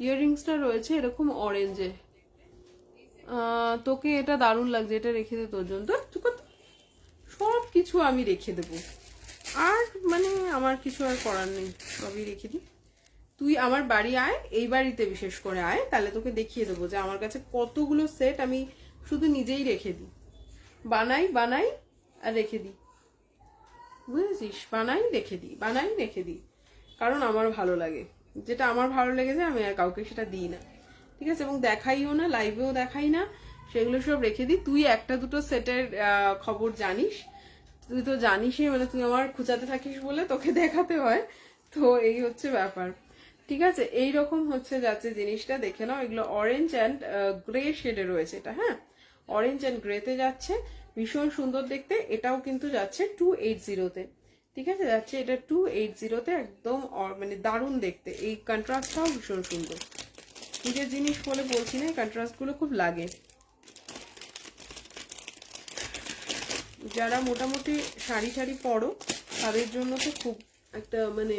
ইয়াররিংসটা রয়েছে এরকম অরেঞ্জে, তোকে এটা দারুণ লাগছে, এটা রেখে দে তোর জন্য, সব কিছু আমি রেখে দেবো, আর মানে আমার কিছু আর করার নেই, সবই রেখে দিই। তুই আমার বাড়ি আয়, এই বাড়িতে বিশেষ করে আয়, তাহলে তোকে দেখিয়ে দেবো যে আমার কাছে কতগুলো সেট আমি শুধু নিজেই রেখে দিই, বানাই আর রেখে দিই, বুঝেছিস? বানাই রেখে দিই, কারণ আমার ভালো লাগে, যেটা আমার ভালো লেগেছে আমি আর কাউকে সেটা দিই না, ঠিক আছে? এবং দেখাইও না, লাইভেও দেখাই না, সেগুলো সব রেখে দিই। তুই একটা দুটো সেটের খবর জানিস, তুই তো জানিসই, মানে তুই আমার খুঁচাতে থাকিস বলে তোকে দেখাতে হয়, তো এই হচ্ছে ব্যাপার। ঠিক আছে, এইরকম হচ্ছে যাচ্ছে জিনিসটা, দেখে নাও। এগুলো অরেঞ্জ অ্যান্ড গ্রে শেডে রয়েছে এটা, হ্যাঁ, অরেঞ্জ অ্যান্ড গ্রেতে যাচ্ছে, ভীষণ সুন্দর দেখতে। এটাও কিন্তু যাচ্ছে 280-তে, ঠিক আছে, যাচ্ছে এটা 280-তে, একদম মানে দারুণ দেখতে। এই কন্ট্রাস্টটাও ভীষণ সুন্দর, নিজের জিনিস বলে বলছি না, এই কন্ট্রাস্টগুলো খুব লাগে। যারা মোটামুটি শাড়ি শাড়ি পরো তাদের জন্য তো খুব একটা মানে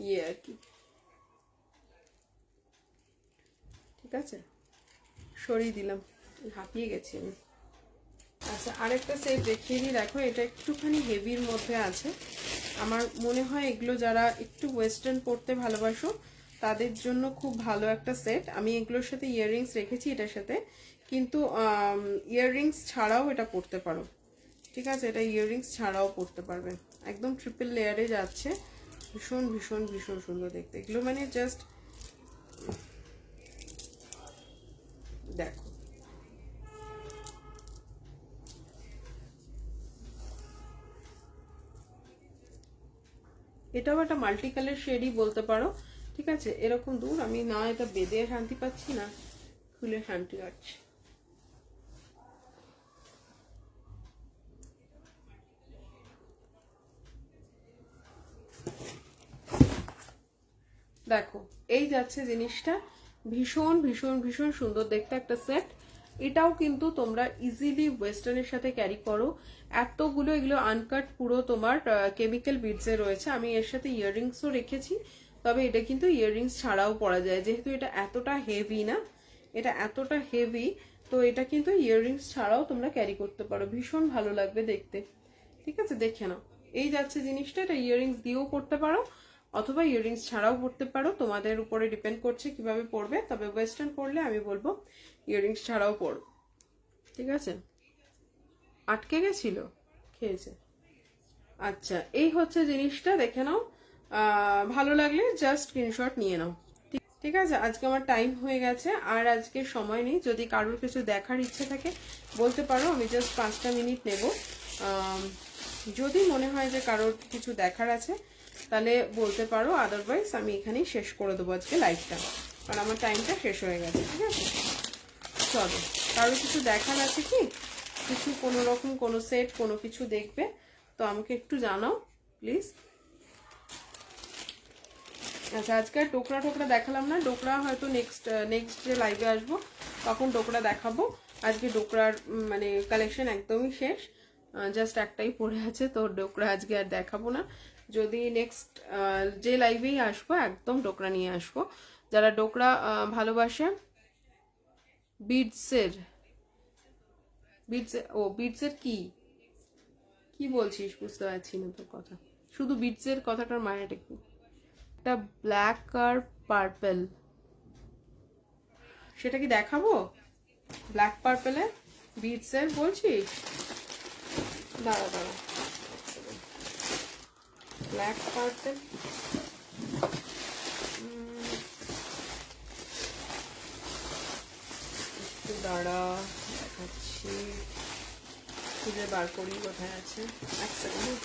ইয়ে আর কি, ঠিক আছে, সরিয়ে দিলাম, হাঁপিয়ে গেছি আমি। আচ্ছা, আরেকটা সেট দেখিয়ে দিই, দেখো এটা একটুখানি হেভির মধ্যে আছে। আমার মনে হয় এগুলো যারা একটু ওয়েস্টার্ন পরতে ভালোবাসো তাদের জন্য খুব ভালো একটা সেট। আমি এগুলোর সাথে ইয়াররিংস রেখেছি এটার সাথে, কিন্তু ইয়াররিংস ছাড়াও এটা পরতে পারো, ঠিক আছে, এটা ইয়াররিংস ছাড়াও পরতে পারবে, একদম ট্রিপল লেয়ারে যাচ্ছে, ভীষণ ভীষণ ভীষণ সুন্দর দেখতে এগুলো, মানে জাস্ট দেখো। এটাও একটা মাল্টি কালার শেডই বলতে পারো, ঠিক আছে। এরকম দূর আমি না এটা বেঁধে শান্তি পাচ্ছি না খুলে শান্তি পাচ্ছি। দেখো এই যাচ্ছে জিনিসটা, ভীষণ ভীষণ ভীষণ সুন্দর দেখতে একটা সেট। এটাও কিন্তু তোমরা ইজিলি ওয়েস্টার্নের সাথে ক্যারি করো, এতগুলো এগুলো আনকাট পুরো তোমার কেমিক্যাল বিডসে রয়েছে। আমি এর সাথে ইয়াররিংসও রেখেছি, তবে এটা কিন্তু ইয়াররিংস ছাড়াও পরা যায়, যেহেতু এটা এতটা হেভি না, এটা এতটা হেভি, তো এটা কিন্তু ইয়াররিংস ছাড়াও তোমরা ক্যারি করতে পারো, ভীষণ ভালো লাগবে দেখতে, ঠিক আছে। দেখে নাও, এই যাচ্ছে জিনিসটা, এটা ইয়াররিংস দিয়েও পরতে পারো অথবা ইয়াররিংস ছাড়াও পরতে পারো, তোমাদের উপরে ডিপেন্ড করছে কিভাবে পরবে। তবে ওয়েস্টার্ন পরলে আমি বলবো ইয়াররিংস ছাড়াও পরো, ঠিক আছে। আটকে গেছিল, খেয়েছে। আচ্ছা, এই হচ্ছে জিনিসটা, দেখে নাও, ভালো লাগলে জাস্ট স্ক্রিনশট নিয়ে নাও, ঠিক আছে। আজকে আমার টাইম হয়ে গেছে, আর আজকে সময় নেই। যদি কারোর কিছু দেখার ইচ্ছে থাকে বলতে পারো, আমি জাস্ট 5টা মিনিট নেব। যদি মনে হয় যে কারোর কিছু দেখার আছে তাহলে বলতে পারো, আদারওয়াইজ আমি এখানেই শেষ করে দেবো আজকে লাইভটা, কারণ আমার টাইমটা শেষ হয়ে গেছে, ঠিক আছে। চলো, কারোর কিছু দেখার আছে কি, কিছু কোনো রকম কোনো সেট কোনো কিছু দেখবে তো আমাকে একটু জানাও প্লিজ। আচ্ছা, আজকে আর ডোকরা টোকরা দেখালাম না, ডোকরা হয়তো নেক্সট যে লাইভে আসবো তখন ডোকরা দেখাবো। আজকে ডোকরার মানে কালেকশন একদমই শেষ, জাস্ট একটাই পড়ে আছে, তো ডোকরা আজকে আর দেখাবো না। যদি নেক্সট যে লাইভেই আসবো একদম ডোকরা নিয়ে আসবো। যারা ডোকরা ভালোবাসে, বিডসের বিডসের কি বলছিস, বুঝতে পারছি না তোর কথা, শুধু বিডসের কথাটার মানেটা কি? একটা ব্ল্যাক আর পার্পেল, সেটা কি দেখাবো? ব্ল্যাক পার্পেলে বিডসের বলছিস? দাঁড়া দাঁড়া, ব্ল্যাক পার্পেল, একটু দাঁড়া দেখাচ্ছি, খুঁজে বার করি কোথায় আছে, এক সেকেন্ড।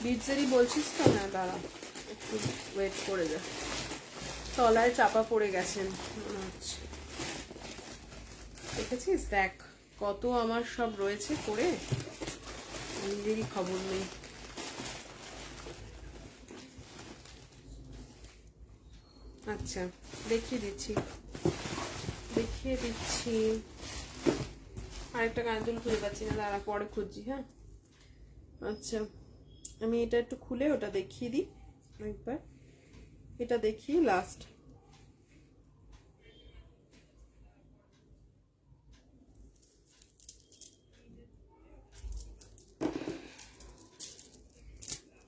বিটসেরই বলছিস তো? না দাঁড়া, একটু ওয়েট করে যা, তলায় চাপা পড়ে গেছেন মনে হচ্ছে। দেখেছিস, দেখ কত আমার সব রয়েছে করে, নিজেরই খবর নেই। আচ্ছা দেখিয়ে দিচ্ছি, আরেকটা কানের খুঁজে পাচ্ছি না, দাঁড়া পরে খুঁজছি। হ্যাঁ আচ্ছা, আমি এটা একটু খুলে ওটা দেখিয়ে দিই একবার, এটা দেখি লাস্ট।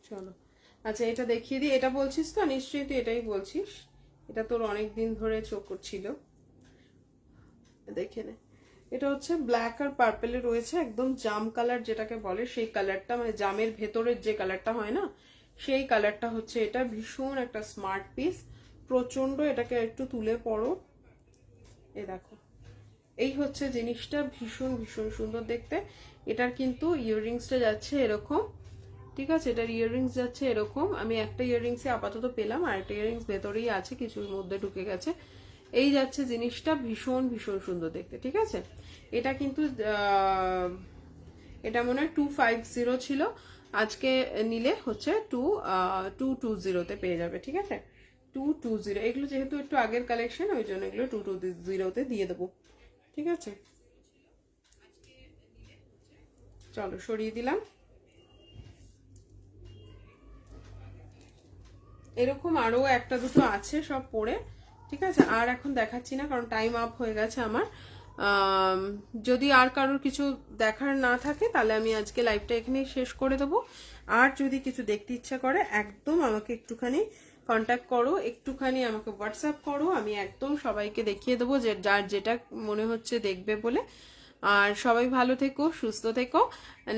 চলো আচ্ছা এটা দেখিয়ে দিই। এটা বলছিস তো নিশ্চয়ই, তুই এটাই বলছিস, এটা তোর অনেক দিন ধরে চোখ করছিল, দেখে নে। এটা হচ্ছে ব্ল্যাক আর পার্পেলে রয়েছে, একদম জাম কালার যেটাকে বলে সেই কালারটা, মানে জামের ভেতরের যে কালারটা হয় না সেই কালারটা হচ্ছে এটা। ভীষণ একটা স্মার্ট পিস, প্রচন্ড। এটাকে একটু তুলে পড়ো, এ দেখো, এই হচ্ছে জিনিসটা, ভীষণ ভীষণ সুন্দর দেখতে। এটার কিন্তু ইয়াররিংসটা যাচ্ছে এরকম, ঠিক আছে, এটার ইয়াররিংস যাচ্ছে এরকম। আমি একটা ইয়াররিংসে আপাতত পেলাম, আর একটা ইয়াররিংস ভেতরেই আছে, কিছুর মধ্যে ঢুকে গেছে। এই যাচ্ছে জিনিসটা, ভীষণ ভীষণ সুন্দর দেখতে, ঠিক আছে। এটা কিন্তু এটা মনে হয় 250 ছিল, আজকে নিলে হচ্ছে 220 পেয়ে যাবে, ঠিক আছে। 220, এগুলো যেহেতু একটু আগের কালেকশন, ওই জন্য এগুলো 220 দিয়ে দেবো, ঠিক আছে। চলো সরিয়ে দিলাম। এরকম আরো একটা দুটো আছে সব পরে, ঠিক আছে। আর এখন দেখাচ্ছি না, কারণ টাইম আপ হয়ে গেছে আমার। যদি আর কারোর কিছু দেখার না থাকে তাহলে আমি আজকে লাইভটা এখানেই শেষ করে দেবো। আর যদি কিছু দেখতে ইচ্ছা করে একদম আমাকে একটুখানি কন্ট্যাক্ট করো, একটুখানি আমাকে হোয়াটসঅ্যাপ করো, আমি একদম সবাইকে দেখিয়ে দেবো, যে যার যেটা মনে হচ্ছে দেখবে বলে। আর সবাই ভালো থেকো, সুস্থ থেকো।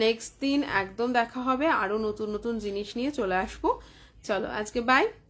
নেক্সট দিন একদম দেখা হবে, আরো নতুন নতুন জিনিস নিয়ে চলে আসবো। চলো আজকে বাই।